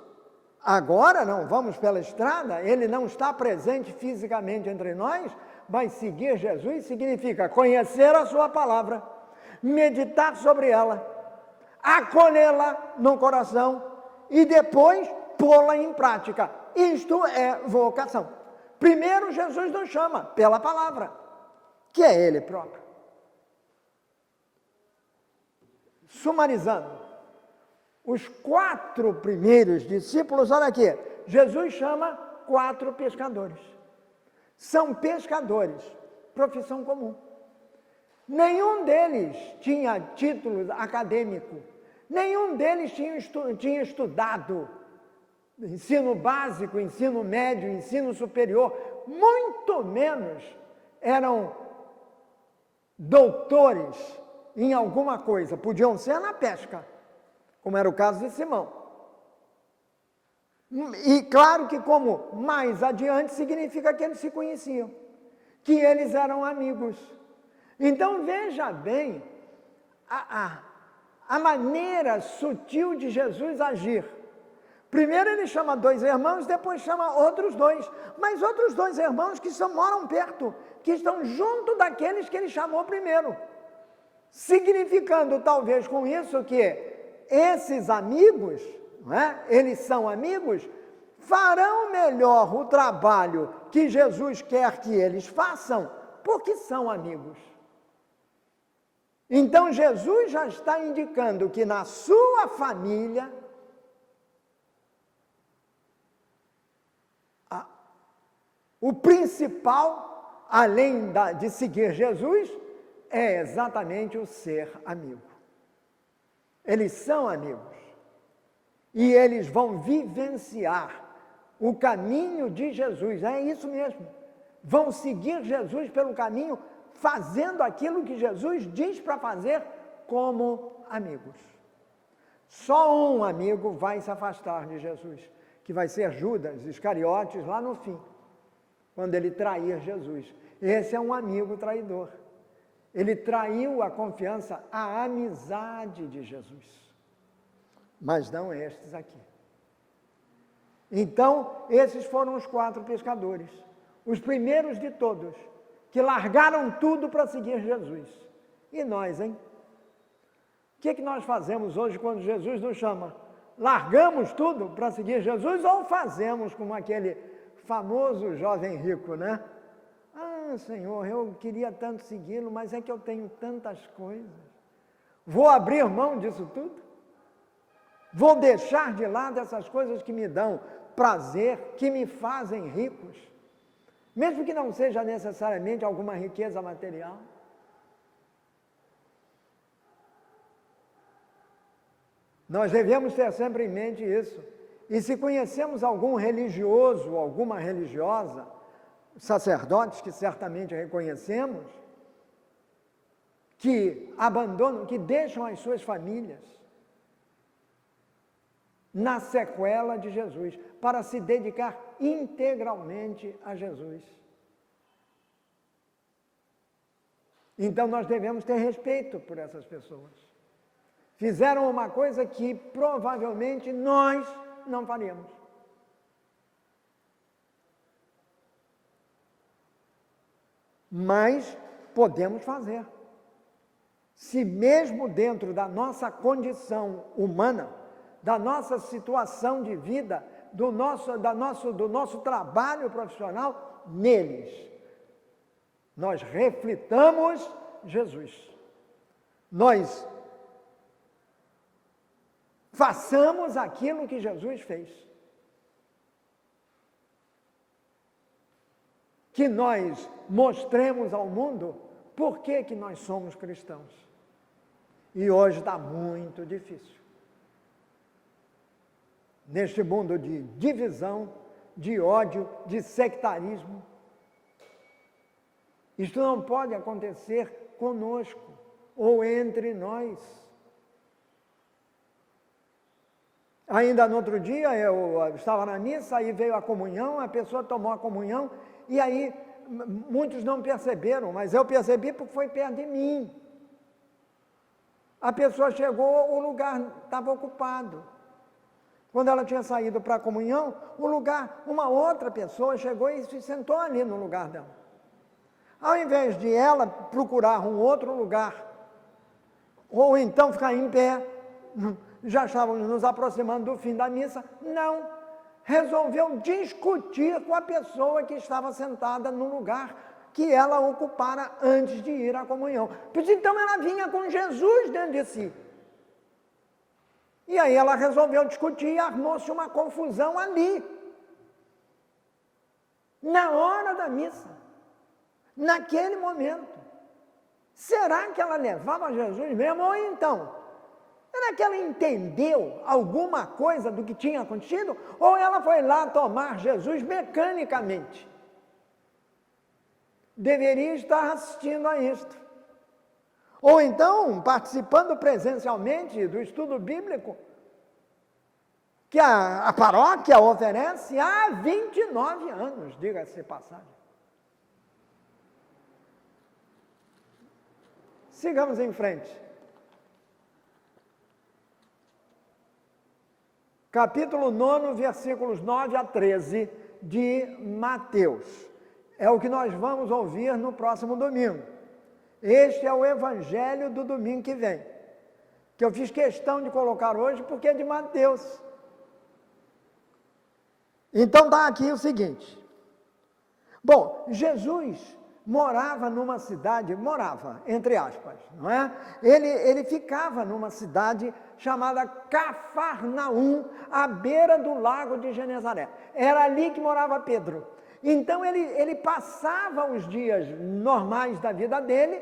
agora não vamos pela estrada, ele não está presente fisicamente entre nós, mas seguir Jesus significa conhecer a sua palavra, meditar sobre ela, acolhê-la no coração e depois pô-la em prática. Isto é vocação. Primeiro Jesus nos chama pela palavra, que é Ele próprio. Sumarizando, os 4 primeiros discípulos, olha aqui, Jesus chama 4 pescadores. São pescadores, profissão comum. Nenhum deles tinha título acadêmico, nenhum deles tinha estudado ensino básico, ensino médio, ensino superior, muito menos eram doutores em alguma coisa, podiam ser na pesca, como era o caso de Simão. E claro que como mais adiante significa que eles se conheciam, que eles eram amigos. Então veja bem a maneira sutil de Jesus agir. Primeiro ele chama 2 irmãos, depois chama outros 2, mas outros 2 irmãos que moram perto, que estão junto daqueles que ele chamou primeiro. Significando talvez com isso que esses amigos, não é? Eles são amigos, farão melhor o trabalho que Jesus quer que eles façam, porque são amigos. Então Jesus já está indicando que na sua família, o principal, além de seguir Jesus, é exatamente o ser amigo. Eles são amigos. E eles vão vivenciar o caminho de Jesus, é isso mesmo. Vão seguir Jesus pelo caminho, fazendo aquilo que Jesus diz para fazer como amigos. Só um amigo vai se afastar de Jesus, que vai ser Judas Iscariotes lá no fim, quando ele trair Jesus. Esse é um amigo traidor. Ele traiu a confiança, a amizade de Jesus. Mas não estes aqui. Então, esses foram os 4 pescadores, os primeiros de todos, que largaram tudo para seguir Jesus. E nós, hein? O que nós fazemos hoje quando Jesus nos chama? Largamos tudo para seguir Jesus ou fazemos como aquele famoso jovem rico, né? Ah, Senhor, eu queria tanto segui-lo, mas é que eu tenho tantas coisas. Vou abrir mão disso tudo? Vou deixar de lado essas coisas que me dão prazer, que me fazem ricos, mesmo que não seja necessariamente alguma riqueza material? Nós devemos ter sempre em mente isso. E se conhecemos algum religioso, alguma religiosa, sacerdotes que certamente reconhecemos, que abandonam, que deixam as suas famílias na sequela de Jesus, para se dedicar integralmente a Jesus. Então nós devemos ter respeito por essas pessoas. Fizeram uma coisa que provavelmente nós não faríamos. Mas podemos fazer. Se mesmo dentro da nossa condição humana, da nossa situação de vida, do nosso trabalho profissional, neles, nós reflitamos Jesus. Nós façamos aquilo que Jesus fez. Que nós mostremos ao mundo por que nós somos cristãos. E hoje está muito difícil. Neste mundo de divisão, de ódio, de sectarismo. Isto não pode acontecer conosco ou entre nós. Ainda no outro dia eu estava na missa, aí veio a comunhão, a pessoa tomou a comunhão, e aí muitos não perceberam, mas eu percebi porque foi perto de mim. A pessoa chegou, o lugar estava ocupado. Quando ela tinha saído para a comunhão, uma outra pessoa chegou e se sentou ali no lugar dela. Ao invés de ela procurar um outro lugar, ou então ficar em pé, já estávamos nos aproximando do fim da missa, não, resolveu discutir com a pessoa que estava sentada no lugar que ela ocupara antes de ir à comunhão. Pois então ela vinha com Jesus dentro de si. E aí ela resolveu discutir e armou-se uma confusão ali. Na hora da missa. Naquele momento. Será que ela levava Jesus mesmo? Ou então, será que ela entendeu alguma coisa do que tinha acontecido? Ou ela foi lá tomar Jesus mecanicamente? Deveria estar assistindo a isto. Ou então, participando presencialmente do estudo bíblico que a paróquia oferece há 29 anos, diga-se de passagem. Sigamos em frente. Capítulo 9, versículos 9 a 13 de Mateus. É o que nós vamos ouvir no próximo domingo. Este é o evangelho do domingo que vem, que eu fiz questão de colocar hoje porque é de Mateus. Então está aqui o seguinte. Bom, Jesus morava numa cidade, morava, entre aspas, não é? Ele ficava numa cidade chamada Cafarnaum, à beira do lago de Genezaré. Era ali que morava Pedro. Então ele passava os dias normais da vida dele,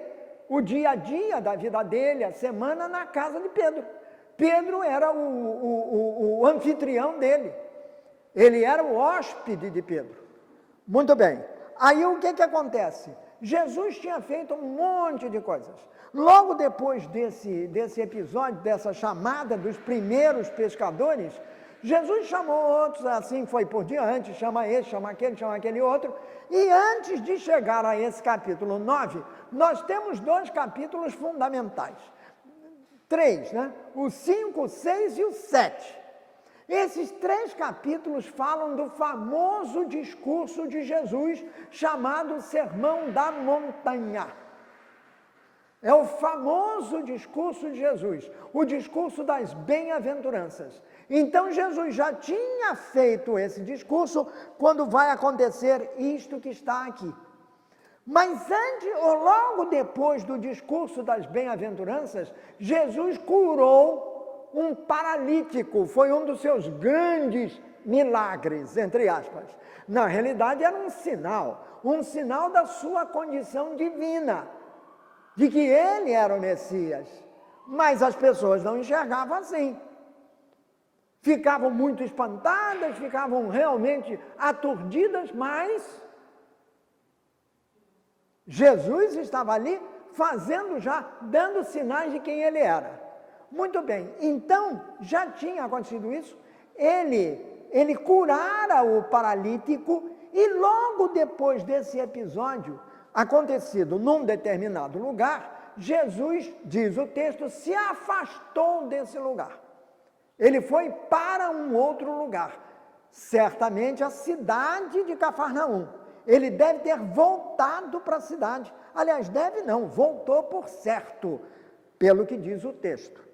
o dia a dia da vida dele, a semana, na casa de Pedro. Pedro era o anfitrião dele. Ele era o hóspede de Pedro. Muito bem. Aí o que acontece? Jesus tinha feito um monte de coisas. Logo depois desse episódio, dessa chamada dos primeiros pescadores, Jesus chamou outros, assim foi por diante, chama esse, chama aquele outro. E antes de chegar a esse capítulo 9, nós temos 2 capítulos fundamentais. 3, né? O 5, o 6 e o 7. Esses 3 capítulos falam do famoso discurso de Jesus, chamado Sermão da Montanha. É o famoso discurso de Jesus, o discurso das bem-aventuranças. Então Jesus já tinha feito esse discurso quando vai acontecer isto que está aqui. Mas antes ou logo depois do discurso das bem-aventuranças, Jesus curou um paralítico, foi um dos seus grandes milagres, entre aspas. Na realidade era um sinal da sua condição divina, de que ele era o Messias. Mas as pessoas não enxergavam assim. Ficavam muito espantadas, ficavam realmente aturdidas, mas Jesus estava ali dando sinais de quem ele era. Muito bem, então já tinha acontecido isso, ele curara o paralítico e logo depois desse episódio, acontecido num determinado lugar, Jesus, diz o texto, se afastou desse lugar. Ele foi para um outro lugar, certamente a cidade de Cafarnaum. Ele deve ter voltado para a cidade, aliás, deve não, voltou por certo, pelo que diz o texto.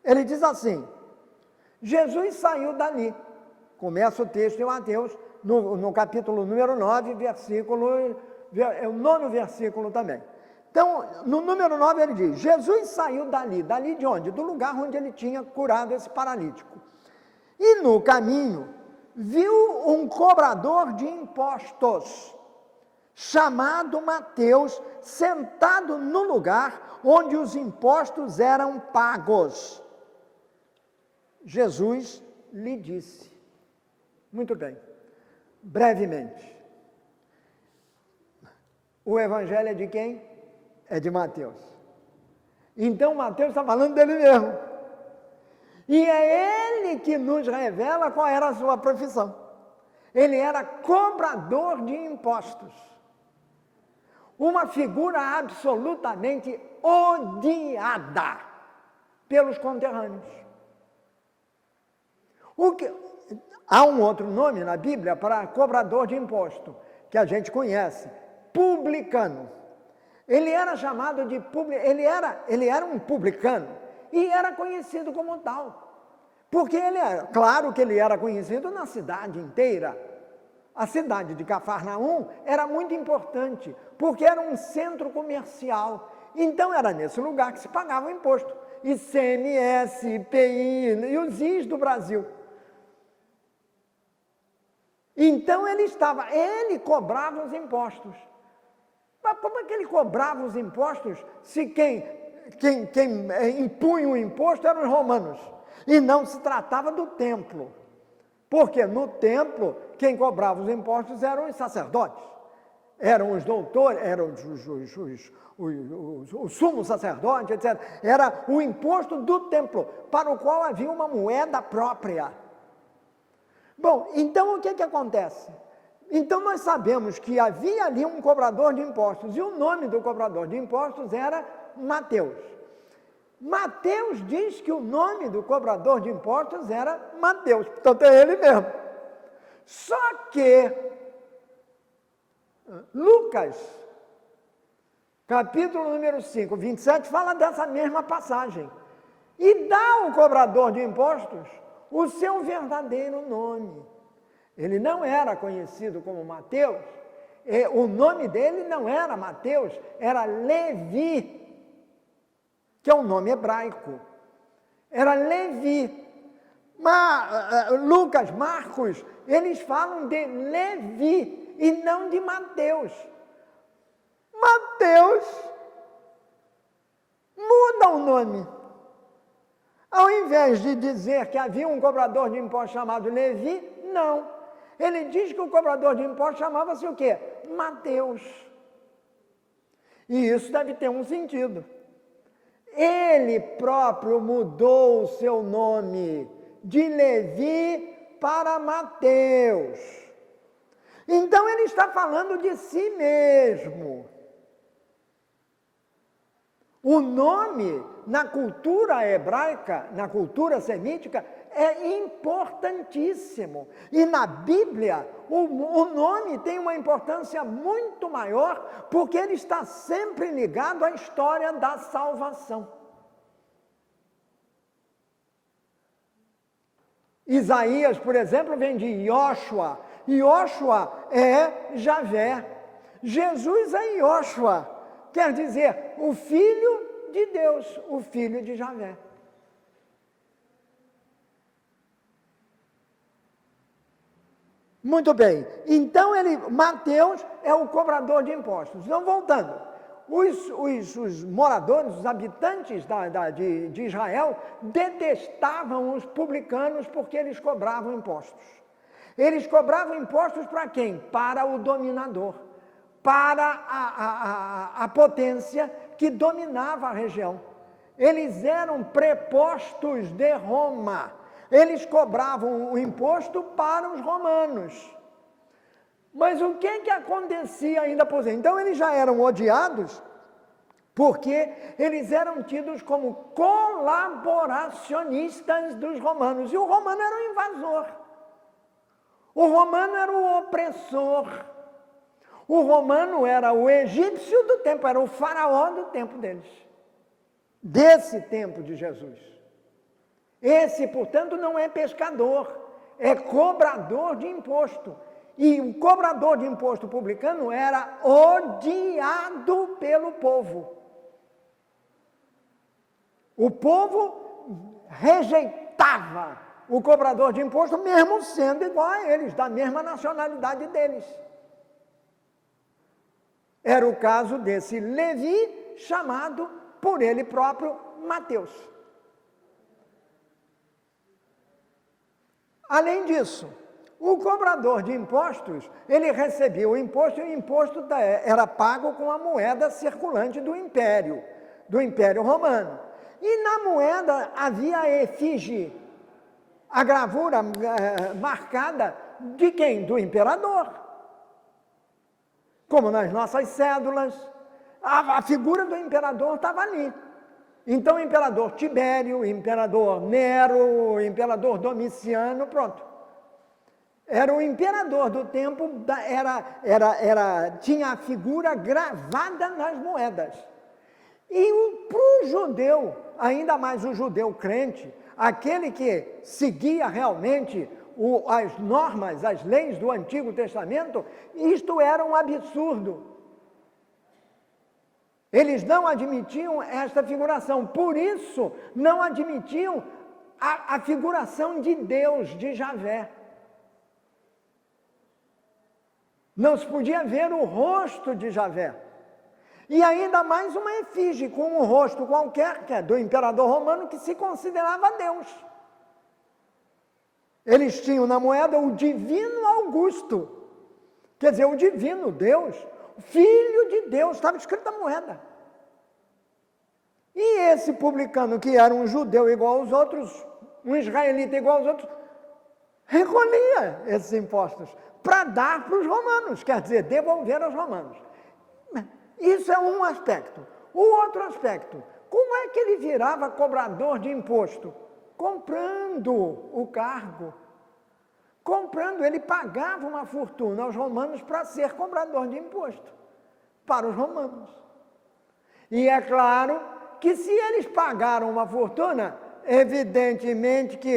Ele diz assim, Jesus saiu dali, começa o texto em Mateus, no capítulo número 9, é o 9º versículo também. Então, no número 9 ele diz, Jesus saiu dali de onde? Do lugar onde ele tinha curado esse paralítico. E no caminho, viu um cobrador de impostos, chamado Mateus, sentado no lugar onde os impostos eram pagos. Jesus lhe disse, muito bem, brevemente, o evangelho é de quem? É de Mateus. Então Mateus está falando dele mesmo. E é ele que nos revela qual era a sua profissão. Ele era cobrador de impostos. Uma figura absolutamente odiada pelos conterrâneos. Há um outro nome na Bíblia para cobrador de imposto, que a gente conhece, publicano. Ele era chamado de ele era um publicano e era conhecido como tal. Porque claro que ele era conhecido na cidade inteira. A cidade de Cafarnaum era muito importante, porque era um centro comercial. Então era nesse lugar que se pagava o imposto. ICMS, IPI e os IS do Brasil. Então ele cobrava os impostos. Mas como é que ele cobrava os impostos se quem impunha o imposto eram os romanos? E não se tratava do templo. Porque no templo, quem cobrava os impostos eram os sacerdotes. Eram os doutores, eram o sumo sacerdote, etc. Era o imposto do templo, para o qual havia uma moeda própria. Bom, então o que acontece? Então nós sabemos que havia ali um cobrador de impostos, e o nome do cobrador de impostos era Mateus. Mateus diz que o nome do cobrador de impostos era Mateus, portanto é ele mesmo. Só que Lucas, capítulo número 5, 27, fala dessa mesma passagem. E dá ao cobrador de impostos o seu verdadeiro nome. Ele não era conhecido como Mateus, o nome dele não era Mateus, era Levi, que é um nome hebraico. Era Levi. Mas Lucas, Marcos, eles falam de Levi e não de Mateus. Mateus muda o nome. Ao invés de dizer que havia um cobrador de impostos chamado Levi, não. Ele diz que o cobrador de impostos chamava-se o quê? Mateus. E isso deve ter um sentido. Ele próprio mudou o seu nome de Levi para Mateus. Então ele está falando de si mesmo. O nome, na cultura hebraica, na cultura semítica, é importantíssimo. E na Bíblia, o nome tem uma importância muito maior, porque ele está sempre ligado à história da salvação. Isaías, por exemplo, vem de Ióshua. Ióshua é Javé. Jesus é Ióshua, quer dizer, o Filho de Deus, o Filho de Javé. Muito bem, então Mateus é o cobrador de impostos. Então, voltando, os moradores, os habitantes de Israel detestavam os publicanos porque eles cobravam impostos. Eles cobravam impostos para quem? Para o dominador, para a potência que dominava a região. Eles eram prepostos de Roma. Eles cobravam o imposto para os romanos. Mas o que acontecia ainda por exemplo? Então eles já eram odiados porque eles eram tidos como colaboracionistas dos romanos. E o romano era o invasor. O romano era o opressor. O romano era o egípcio do tempo, era o faraó do tempo deles. Desse tempo de Jesus. Esse, portanto, não é pescador, é cobrador de imposto. E o cobrador de imposto publicano era odiado pelo povo. O povo rejeitava o cobrador de imposto, mesmo sendo igual a eles, da mesma nacionalidade deles. Era o caso desse Levi, chamado por ele próprio Mateus. Além disso, o cobrador de impostos, ele recebia o imposto e o imposto era pago com a moeda circulante do Império Romano. E na moeda havia a efígie, a gravura marcada de quem? Do imperador. Como nas nossas cédulas, a figura do imperador estava ali. Então, o imperador Tibério, o imperador Nero, o imperador Domiciano, pronto. Era o imperador do tempo, tinha a figura gravada nas moedas. E para o judeu, ainda mais o judeu crente, aquele que seguia realmente as normas, as leis do Antigo Testamento, isto era um absurdo. Eles não admitiam esta figuração, por isso não admitiam a figuração de Deus, de Javé. Não se podia ver o rosto de Javé. E ainda mais uma efígie com um rosto qualquer, que é do imperador romano, que se considerava Deus. Eles tinham na moeda o divino Augusto, quer dizer, o divino Deus, Filho de Deus, estava escrito na moeda. E esse publicano, que era um judeu igual aos outros, um israelita igual aos outros, recolhia esses impostos para dar para os romanos, quer dizer, devolver aos romanos. Isso é um aspecto. O outro aspecto, como é que ele virava cobrador de imposto? Comprando o cargo. Comprando, ele pagava uma fortuna aos romanos para ser cobrador de imposto, para os romanos. E é claro que se eles pagaram uma fortuna, evidentemente que,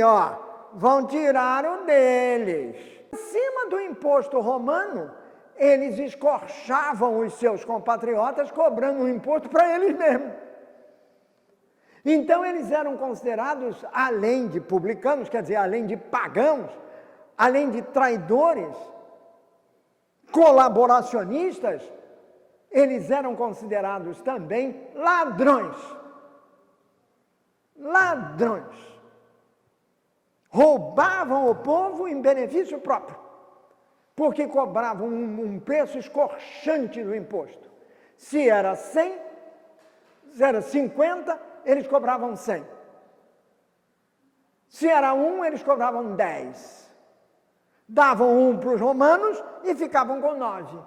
vão tirar o deles. cima do imposto romano, eles escorchavam os seus compatriotas cobrando um imposto para eles mesmos. Então eles eram considerados, além de publicanos, quer dizer, além de pagãos, além de traidores, colaboracionistas, eles eram considerados também ladrões. Ladrões. Roubavam o povo em benefício próprio, porque cobravam um preço escorchante do imposto. Se era 100, se era 50, eles cobravam 100. Se era 1, eles cobravam 10. Davam 1 para os romanos e ficavam com 9.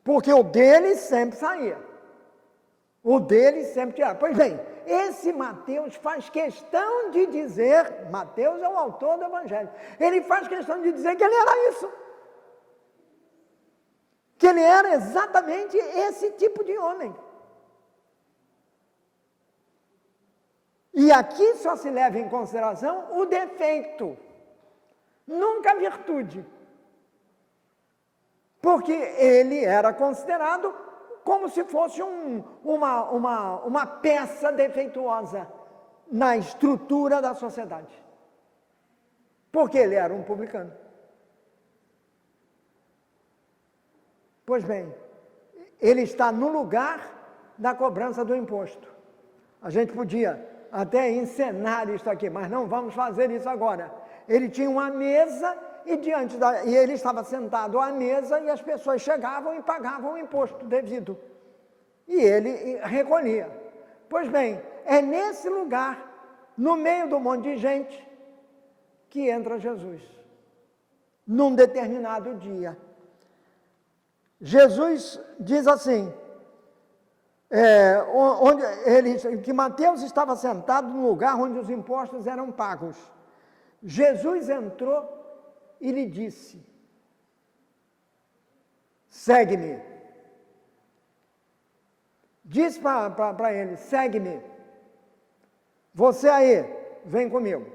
Porque o deles sempre saía. O deles sempre tirava. Pois bem, esse Mateus faz questão de dizer, Mateus é o autor do Evangelho, ele faz questão de dizer que ele era isso. Que ele era exatamente esse tipo de homem. E aqui só se leva em consideração o defeito, nunca a virtude. Porque ele era considerado como se fosse uma peça defeituosa na estrutura da sociedade. Porque ele era um publicano. Pois bem, ele está no lugar da cobrança do imposto. A gente podia até encenar isso aqui, mas não vamos fazer isso agora. Ele tinha uma mesa e ele estava sentado à mesa e as pessoas chegavam e pagavam o imposto devido. E ele recolhia. Pois bem, é nesse lugar, no meio do monte de gente, que entra Jesus. Num determinado dia. Jesus diz assim, que Mateus estava sentado no lugar onde os impostos eram pagos. Jesus entrou e lhe disse, segue-me. Disse para ele, segue-me. Você aí, vem comigo.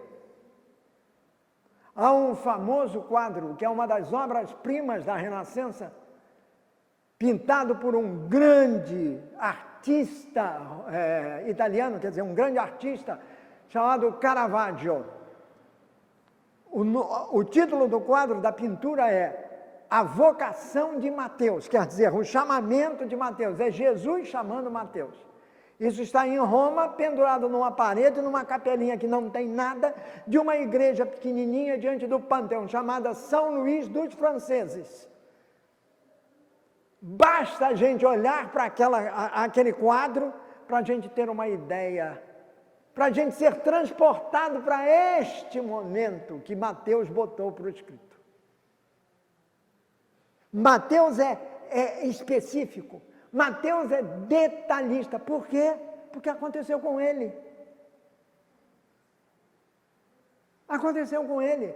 Há um famoso quadro, que é uma das obras-primas da Renascença, pintado por um grande artista italiano, quer dizer, um grande artista, chamado Caravaggio. O título do quadro da pintura é A Vocação de Mateus, quer dizer, o chamamento de Mateus, é Jesus chamando Mateus. Isso está em Roma, pendurado numa parede, numa capelinha que não tem nada, de uma igreja pequenininha diante do Panteão, chamada São Luís dos Franceses. Basta a gente olhar para aquele quadro para a gente ter uma ideia, para a gente ser transportado para este momento que Mateus botou para o escrito. Mateus é específico, Mateus é detalhista. Por quê? Porque aconteceu com ele. Aconteceu com ele.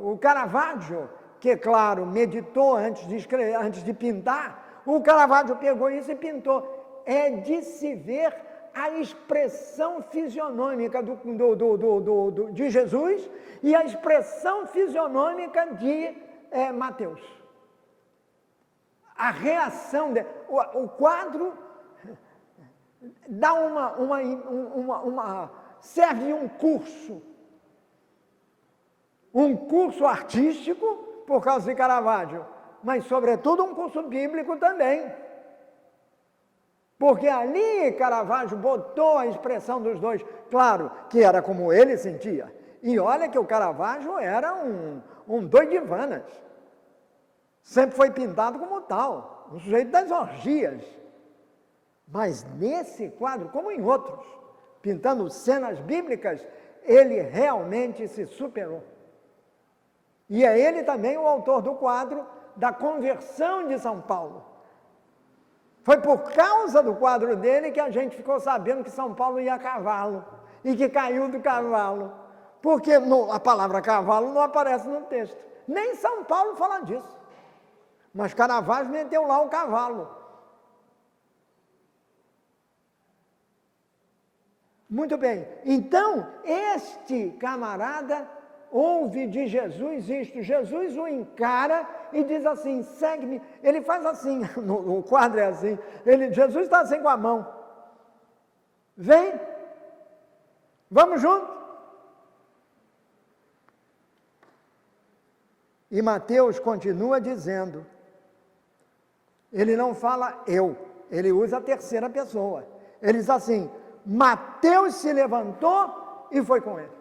O Caravaggio, que, claro, meditou antes de escrever, antes de pintar, o Caravaggio pegou isso e pintou. É de se ver a expressão fisionômica de Jesus e a expressão fisionômica de Mateus. A reação, o quadro dá serve de um curso artístico, por causa de Caravaggio, mas sobretudo um curso bíblico também. Porque ali Caravaggio botou a expressão dos dois, claro, que era como ele sentia. E olha que o Caravaggio era um doidivanas. Sempre foi pintado como tal, um sujeito das orgias. Mas nesse quadro, como em outros, pintando cenas bíblicas, ele realmente se superou. E é ele também o autor do quadro da conversão de São Paulo. Foi por causa do quadro dele que a gente ficou sabendo que São Paulo ia a cavalo e que caiu do cavalo. Porque a palavra cavalo não aparece no texto. Nem São Paulo fala disso. Mas Caravaggio meteu lá o cavalo. Muito bem. Então, este camarada ouve de Jesus isto. Jesus o encara e diz assim, segue-me. Ele faz assim, no quadro é assim, Jesus está assim com a mão. Vem, vamos juntos. E Mateus continua dizendo, ele não fala eu, ele usa a terceira pessoa. Ele diz assim, Mateus se levantou e foi com ele.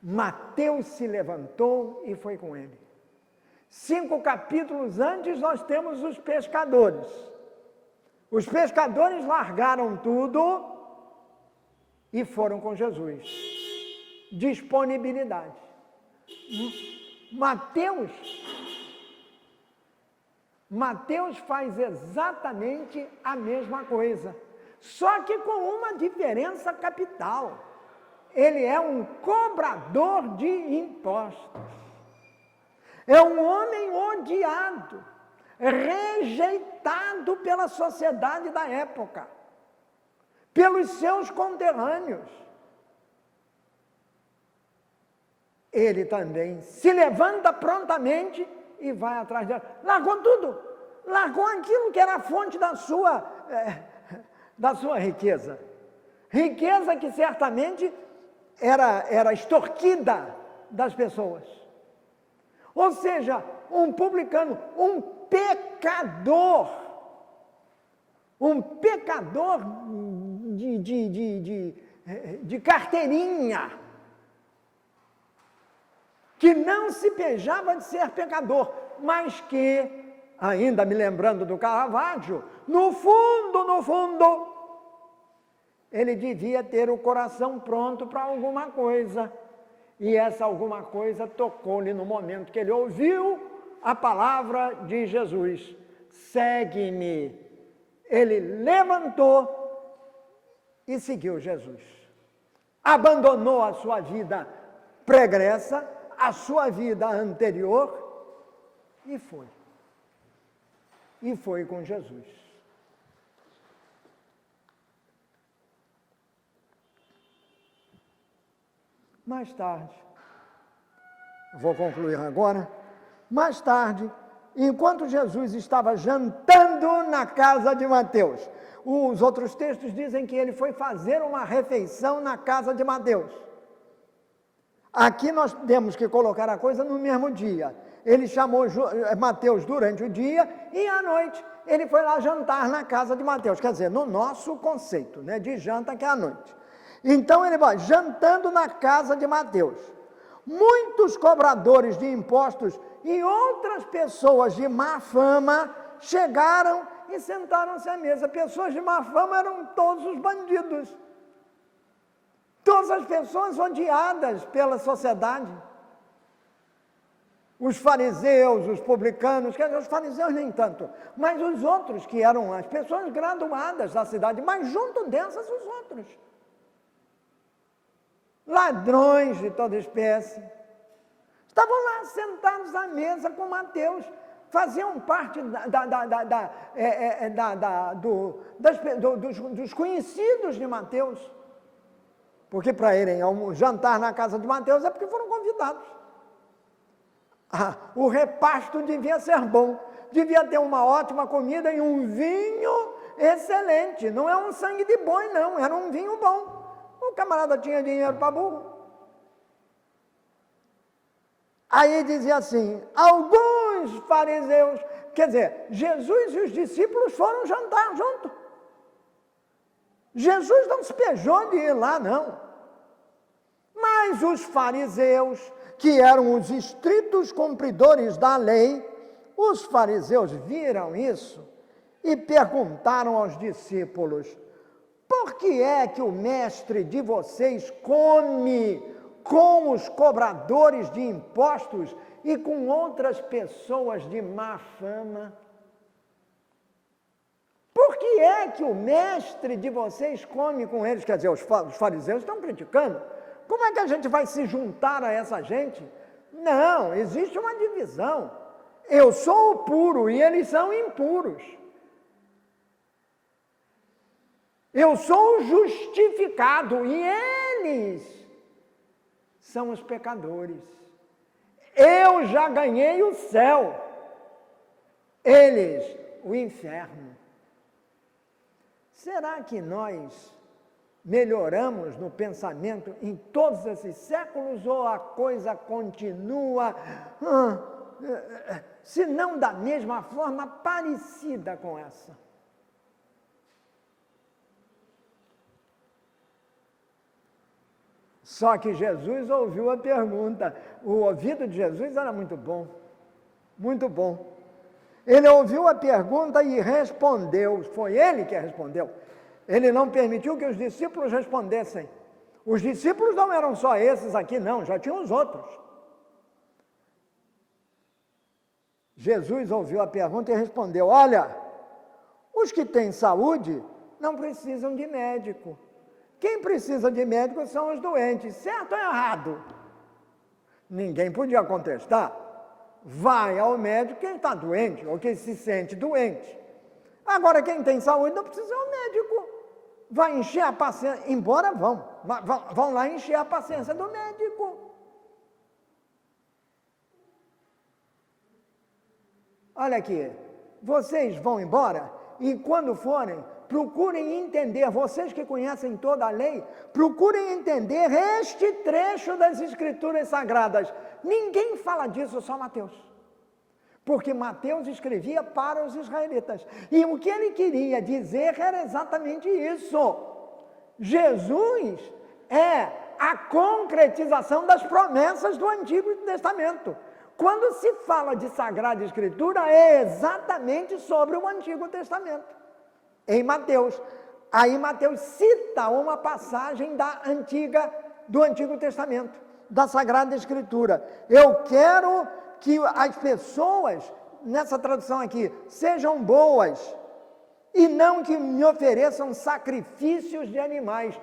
Mateus se levantou e foi com ele. 5 capítulos antes nós temos os pescadores. Os pescadores largaram tudo e foram com Jesus. Disponibilidade. Mateus faz exatamente a mesma coisa, só que com uma diferença capital. Ele é um cobrador de impostos. É um homem odiado, rejeitado pela sociedade da época, pelos seus conterrâneos. Ele também se levanta prontamente e vai atrás dela. Largou tudo, largou aquilo que era a fonte da sua riqueza. Riqueza que certamente era extorquida das pessoas. Ou seja, um publicano, um pecador de carteirinha, que não se pejava de ser pecador, mas que, ainda me lembrando do Caravaggio, no fundo, ele devia ter o coração pronto para alguma coisa. E essa alguma coisa tocou-lhe no momento que ele ouviu a palavra de Jesus. Segue-me. Ele levantou e seguiu Jesus. Abandonou a sua vida pregressa, a sua vida anterior e foi. E foi com Jesus. Mais tarde, vou concluir agora, mais tarde, enquanto Jesus estava jantando na casa de Mateus, os outros textos dizem que ele foi fazer uma refeição na casa de Mateus. Aqui nós temos que colocar a coisa no mesmo dia. Ele chamou Mateus durante o dia e à noite ele foi lá jantar na casa de Mateus, quer dizer, no nosso conceito, né, de janta que é à noite. Então ele vai jantando na casa de Mateus. Muitos cobradores de impostos e outras pessoas de má fama chegaram e sentaram-se à mesa. Pessoas de má fama eram todos os bandidos. Todas as pessoas odiadas pela sociedade. Os fariseus, os publicanos, quer dizer, os fariseus nem tanto, mas os outros que eram as pessoas graduadas da cidade, mas junto dessas os outros. Ladrões de toda espécie, estavam lá sentados à mesa com Mateus, faziam parte dos conhecidos de Mateus, porque para irem ao jantar na casa de Mateus é porque foram convidados. O repasto devia ser bom, devia ter uma ótima comida e um vinho excelente, não é um sangue de boi não, era um vinho bom. O camarada tinha dinheiro para burro. Aí dizia assim, alguns fariseus, quer dizer, Jesus e os discípulos foram jantar junto. Jesus não se pejou de ir lá, não. Mas os fariseus, que eram os estritos cumpridores da lei, os fariseus viram isso e perguntaram aos discípulos, por que é que o mestre de vocês come com os cobradores de impostos e com outras pessoas de má fama? Por que é que o mestre de vocês come com eles? Quer dizer, os fariseus estão criticando. Como é que a gente vai se juntar a essa gente? Não, existe uma divisão. Eu sou o puro e eles são impuros. Eu sou o justificado e eles são os pecadores. Eu já ganhei o céu, eles o inferno. Será que nós melhoramos no pensamento em todos esses séculos ou a coisa continua, se não da mesma forma, parecida com essa? Só que Jesus ouviu a pergunta. O ouvido de Jesus era muito bom, muito bom. Ele ouviu a pergunta e respondeu. Foi ele que respondeu. Ele não permitiu que os discípulos respondessem. Os discípulos não eram só esses aqui, não, já tinham os outros. Jesus ouviu a pergunta e respondeu: olha, os que têm saúde não precisam de médico. Quem precisa de médico são os doentes, certo ou errado? Ninguém podia contestar. Vai ao médico quem está doente ou quem se sente doente. Agora, quem tem saúde não precisa ao médico. Vai encher a paciência, embora vão lá encher a paciência do médico. Olha aqui, vocês vão embora e quando forem, procurem entender, vocês que conhecem toda a lei, procurem entender este trecho das Escrituras Sagradas. Ninguém fala disso, só Mateus. Porque Mateus escrevia para os israelitas. E o que ele queria dizer era exatamente isso. Jesus é a concretização das promessas do Antigo Testamento. Quando se fala de Sagrada Escritura, é exatamente sobre o Antigo Testamento. Em Mateus. Aí Mateus cita uma passagem do Antigo Testamento, da Sagrada Escritura. Eu quero que as pessoas, nessa tradução aqui, sejam boas e não que me ofereçam sacrifícios de animais.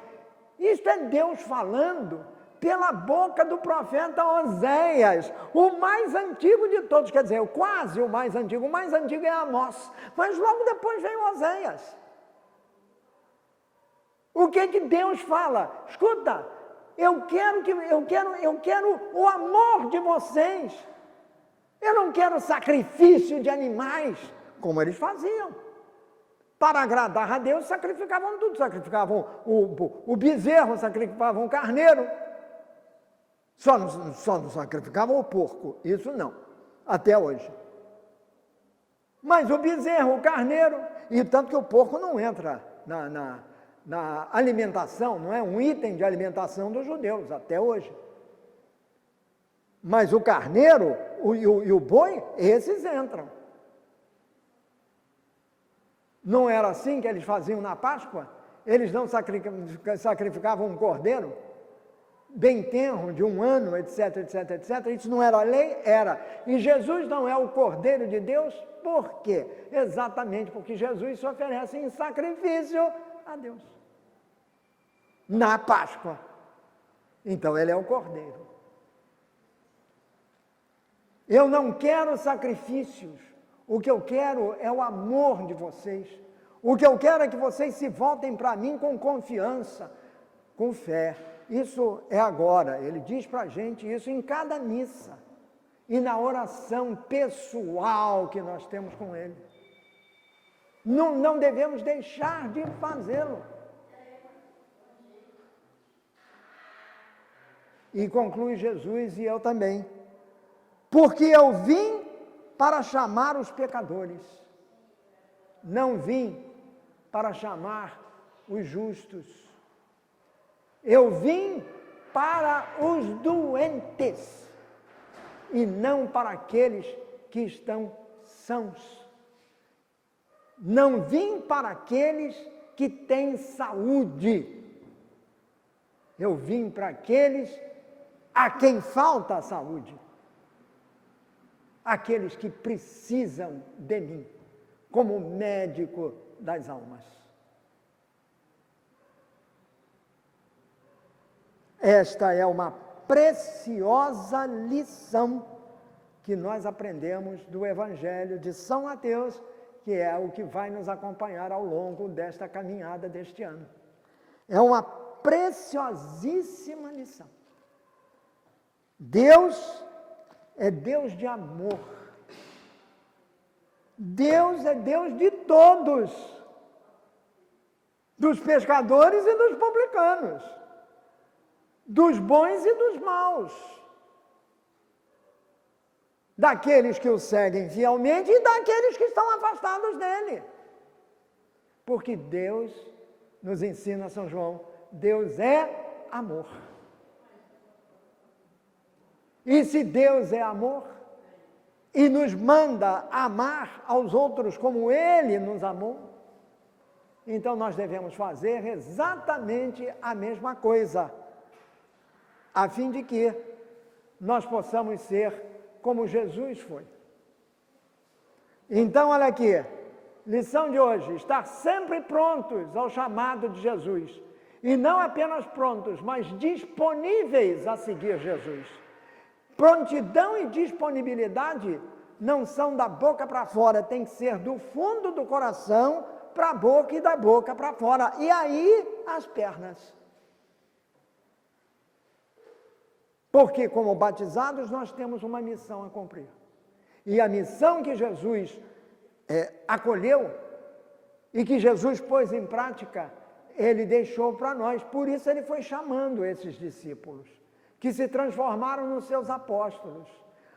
Isto é Deus falando pela boca do profeta Oséias, o mais antigo de todos, quer dizer, quase o mais antigo é Amós, mas logo depois vem Oséias. O que Deus fala? Escuta, eu quero o amor de vocês. Eu não quero sacrifício de animais, como eles faziam. Para agradar a Deus, sacrificavam tudo. Sacrificavam o bezerro, sacrificavam o carneiro. Só não sacrificavam o porco. Isso não, até hoje. Mas o bezerro, o carneiro, e tanto que o porco não entra na alimentação, não é um item de alimentação dos judeus, até hoje. Mas o carneiro e o boi, esses entram. Não era assim que eles faziam na Páscoa? Eles não sacrificavam um cordeiro bem tenro, de 1 ano, etc, etc, etc. Isso não era lei? Era. E Jesus não é o Cordeiro de Deus? Por quê? Exatamente porque Jesus se oferece em sacrifício a Deus. Na Páscoa. Então ele é o Cordeiro. Eu não quero sacrifícios. O que eu quero é o amor de vocês. O que eu quero é que vocês se voltem para mim com confiança, com fé. Isso é agora. Ele diz para a gente isso em cada missa. E na oração pessoal que nós temos com Ele. Não devemos deixar de fazê-lo. E conclui Jesus, e eu também. Porque eu vim para chamar os pecadores. Não vim para chamar os justos. Eu vim para os doentes. E não para aqueles que estão sãos. Não vim para aqueles que têm saúde. Eu vim para aqueles a quem falta a saúde. Aqueles que precisam de mim, como médico das almas. Esta é uma preciosa lição que nós aprendemos do Evangelho de São Mateus, que é o que vai nos acompanhar ao longo desta caminhada deste ano. É uma preciosíssima lição. Deus é Deus de amor. Deus é Deus de todos, dos pescadores e dos publicanos, dos bons e dos maus, daqueles que o seguem fielmente e daqueles que estão afastados dele. Porque Deus, nos ensina São João, Deus é amor. E se Deus é amor, e nos manda amar aos outros como Ele nos amou, então nós devemos fazer exatamente a mesma coisa, a fim de que nós possamos ser como Jesus foi. Então, olha aqui, lição de hoje: estar sempre prontos ao chamado de Jesus, e não apenas prontos, mas disponíveis a seguir Jesus. Prontidão e disponibilidade não são da boca para fora, tem que ser do fundo do coração para a boca e da boca para fora. E aí, as pernas. Porque, como batizados, nós temos uma missão a cumprir. E a missão que Jesus acolheu e que Jesus pôs em prática, Ele deixou para nós. Por isso, Ele foi chamando esses discípulos, que se transformaram nos seus apóstolos.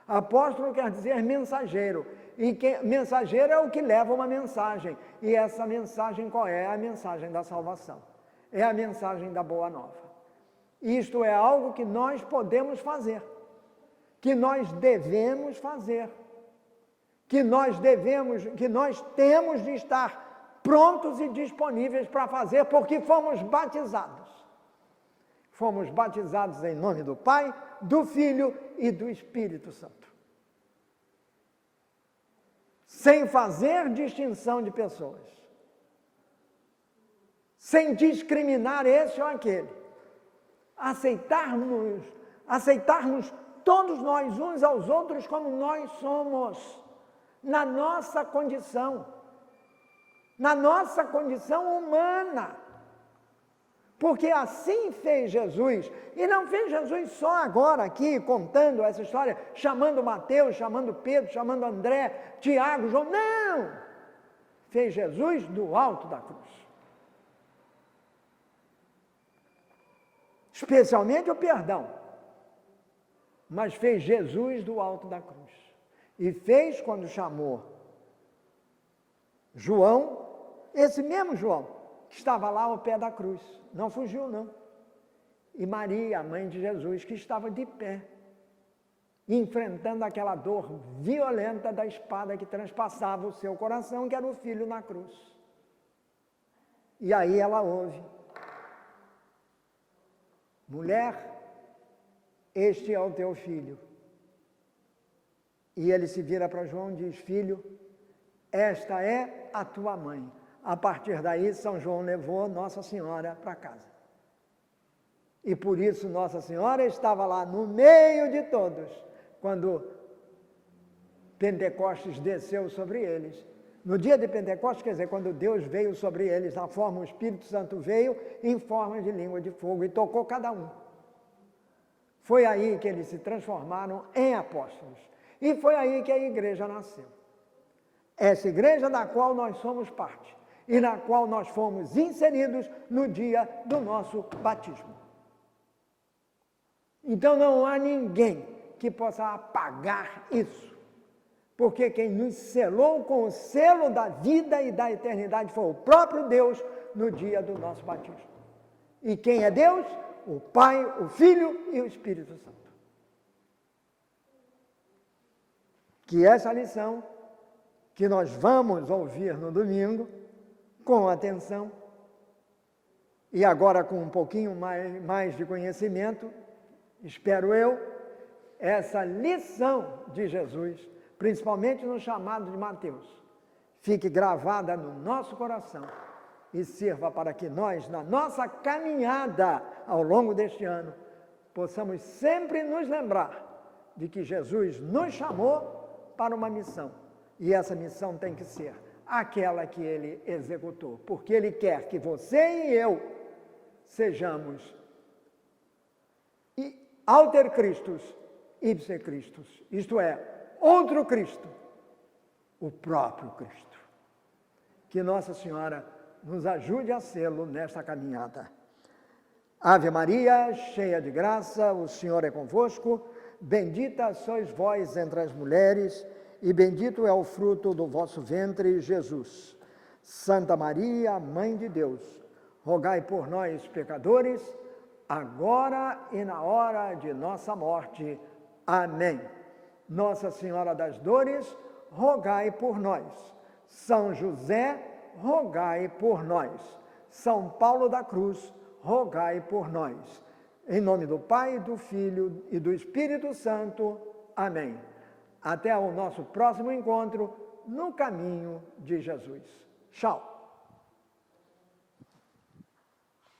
Apóstolo quer dizer mensageiro, e mensageiro é o que leva uma mensagem, e essa mensagem qual é? A mensagem da salvação, é a mensagem da Boa Nova. Isto é algo que nós podemos fazer, que nós devemos fazer, que nós temos de estar prontos e disponíveis para fazer, porque fomos batizados. Fomos batizados em nome do Pai, do Filho e do Espírito Santo. Sem fazer distinção de pessoas. Sem discriminar esse ou aquele. Aceitarmos todos nós uns aos outros como nós somos, na nossa condição humana. Porque assim fez Jesus, e não fez Jesus só agora aqui, contando essa história, chamando Mateus, chamando Pedro, chamando André, Tiago, João, não! Fez Jesus do alto da cruz. Especialmente o perdão, mas fez Jesus do alto da cruz. E fez quando chamou João, esse mesmo João, que estava lá ao pé da cruz, não fugiu não, e Maria, a mãe de Jesus, que estava de pé, enfrentando aquela dor violenta da espada que transpassava o seu coração, que era o filho na cruz. E aí ela ouve: mulher, este é o teu filho. E ele se vira para João e diz: filho, esta é a tua mãe. A partir daí, São João levou Nossa Senhora para casa. E por isso Nossa Senhora estava lá no meio de todos, quando Pentecostes desceu sobre eles. No dia de Pentecostes, quer dizer, quando Deus veio sobre eles, na forma, o Espírito Santo veio em forma de língua de fogo e tocou cada um. Foi aí que eles se transformaram em apóstolos. E foi aí que a igreja nasceu. Essa igreja da qual nós somos parte e na qual nós fomos inseridos no dia do nosso batismo. Então não há ninguém que possa apagar isso, porque quem nos selou com o selo da vida e da eternidade foi o próprio Deus no dia do nosso batismo. E quem é Deus? O Pai, o Filho e o Espírito Santo. Que essa lição que nós vamos ouvir no domingo, com atenção, e agora com um pouquinho mais de conhecimento, espero eu, essa lição de Jesus, principalmente no chamado de Mateus, fique gravada no nosso coração e sirva para que nós, na nossa caminhada ao longo deste ano, possamos sempre nos lembrar de que Jesus nos chamou para uma missão. E essa missão tem que ser aquela que Ele executou, porque Ele quer que você e eu sejamos alter Cristos ipse Christus, isto é, outro Cristo, o próprio Cristo. Que Nossa Senhora nos ajude a sê-lo nesta caminhada. Ave Maria, cheia de graça, o Senhor é convosco, bendita sois vós entre as mulheres, e bendito é o fruto do vosso ventre, Jesus. Santa Maria, Mãe de Deus, rogai por nós, pecadores, agora e na hora de nossa morte. Amém. Nossa Senhora das Dores, rogai por nós. São José, rogai por nós. São Paulo da Cruz, rogai por nós. Em nome do Pai, do Filho e do Espírito Santo. Amém. Até o nosso próximo encontro no caminho de Jesus. Tchau.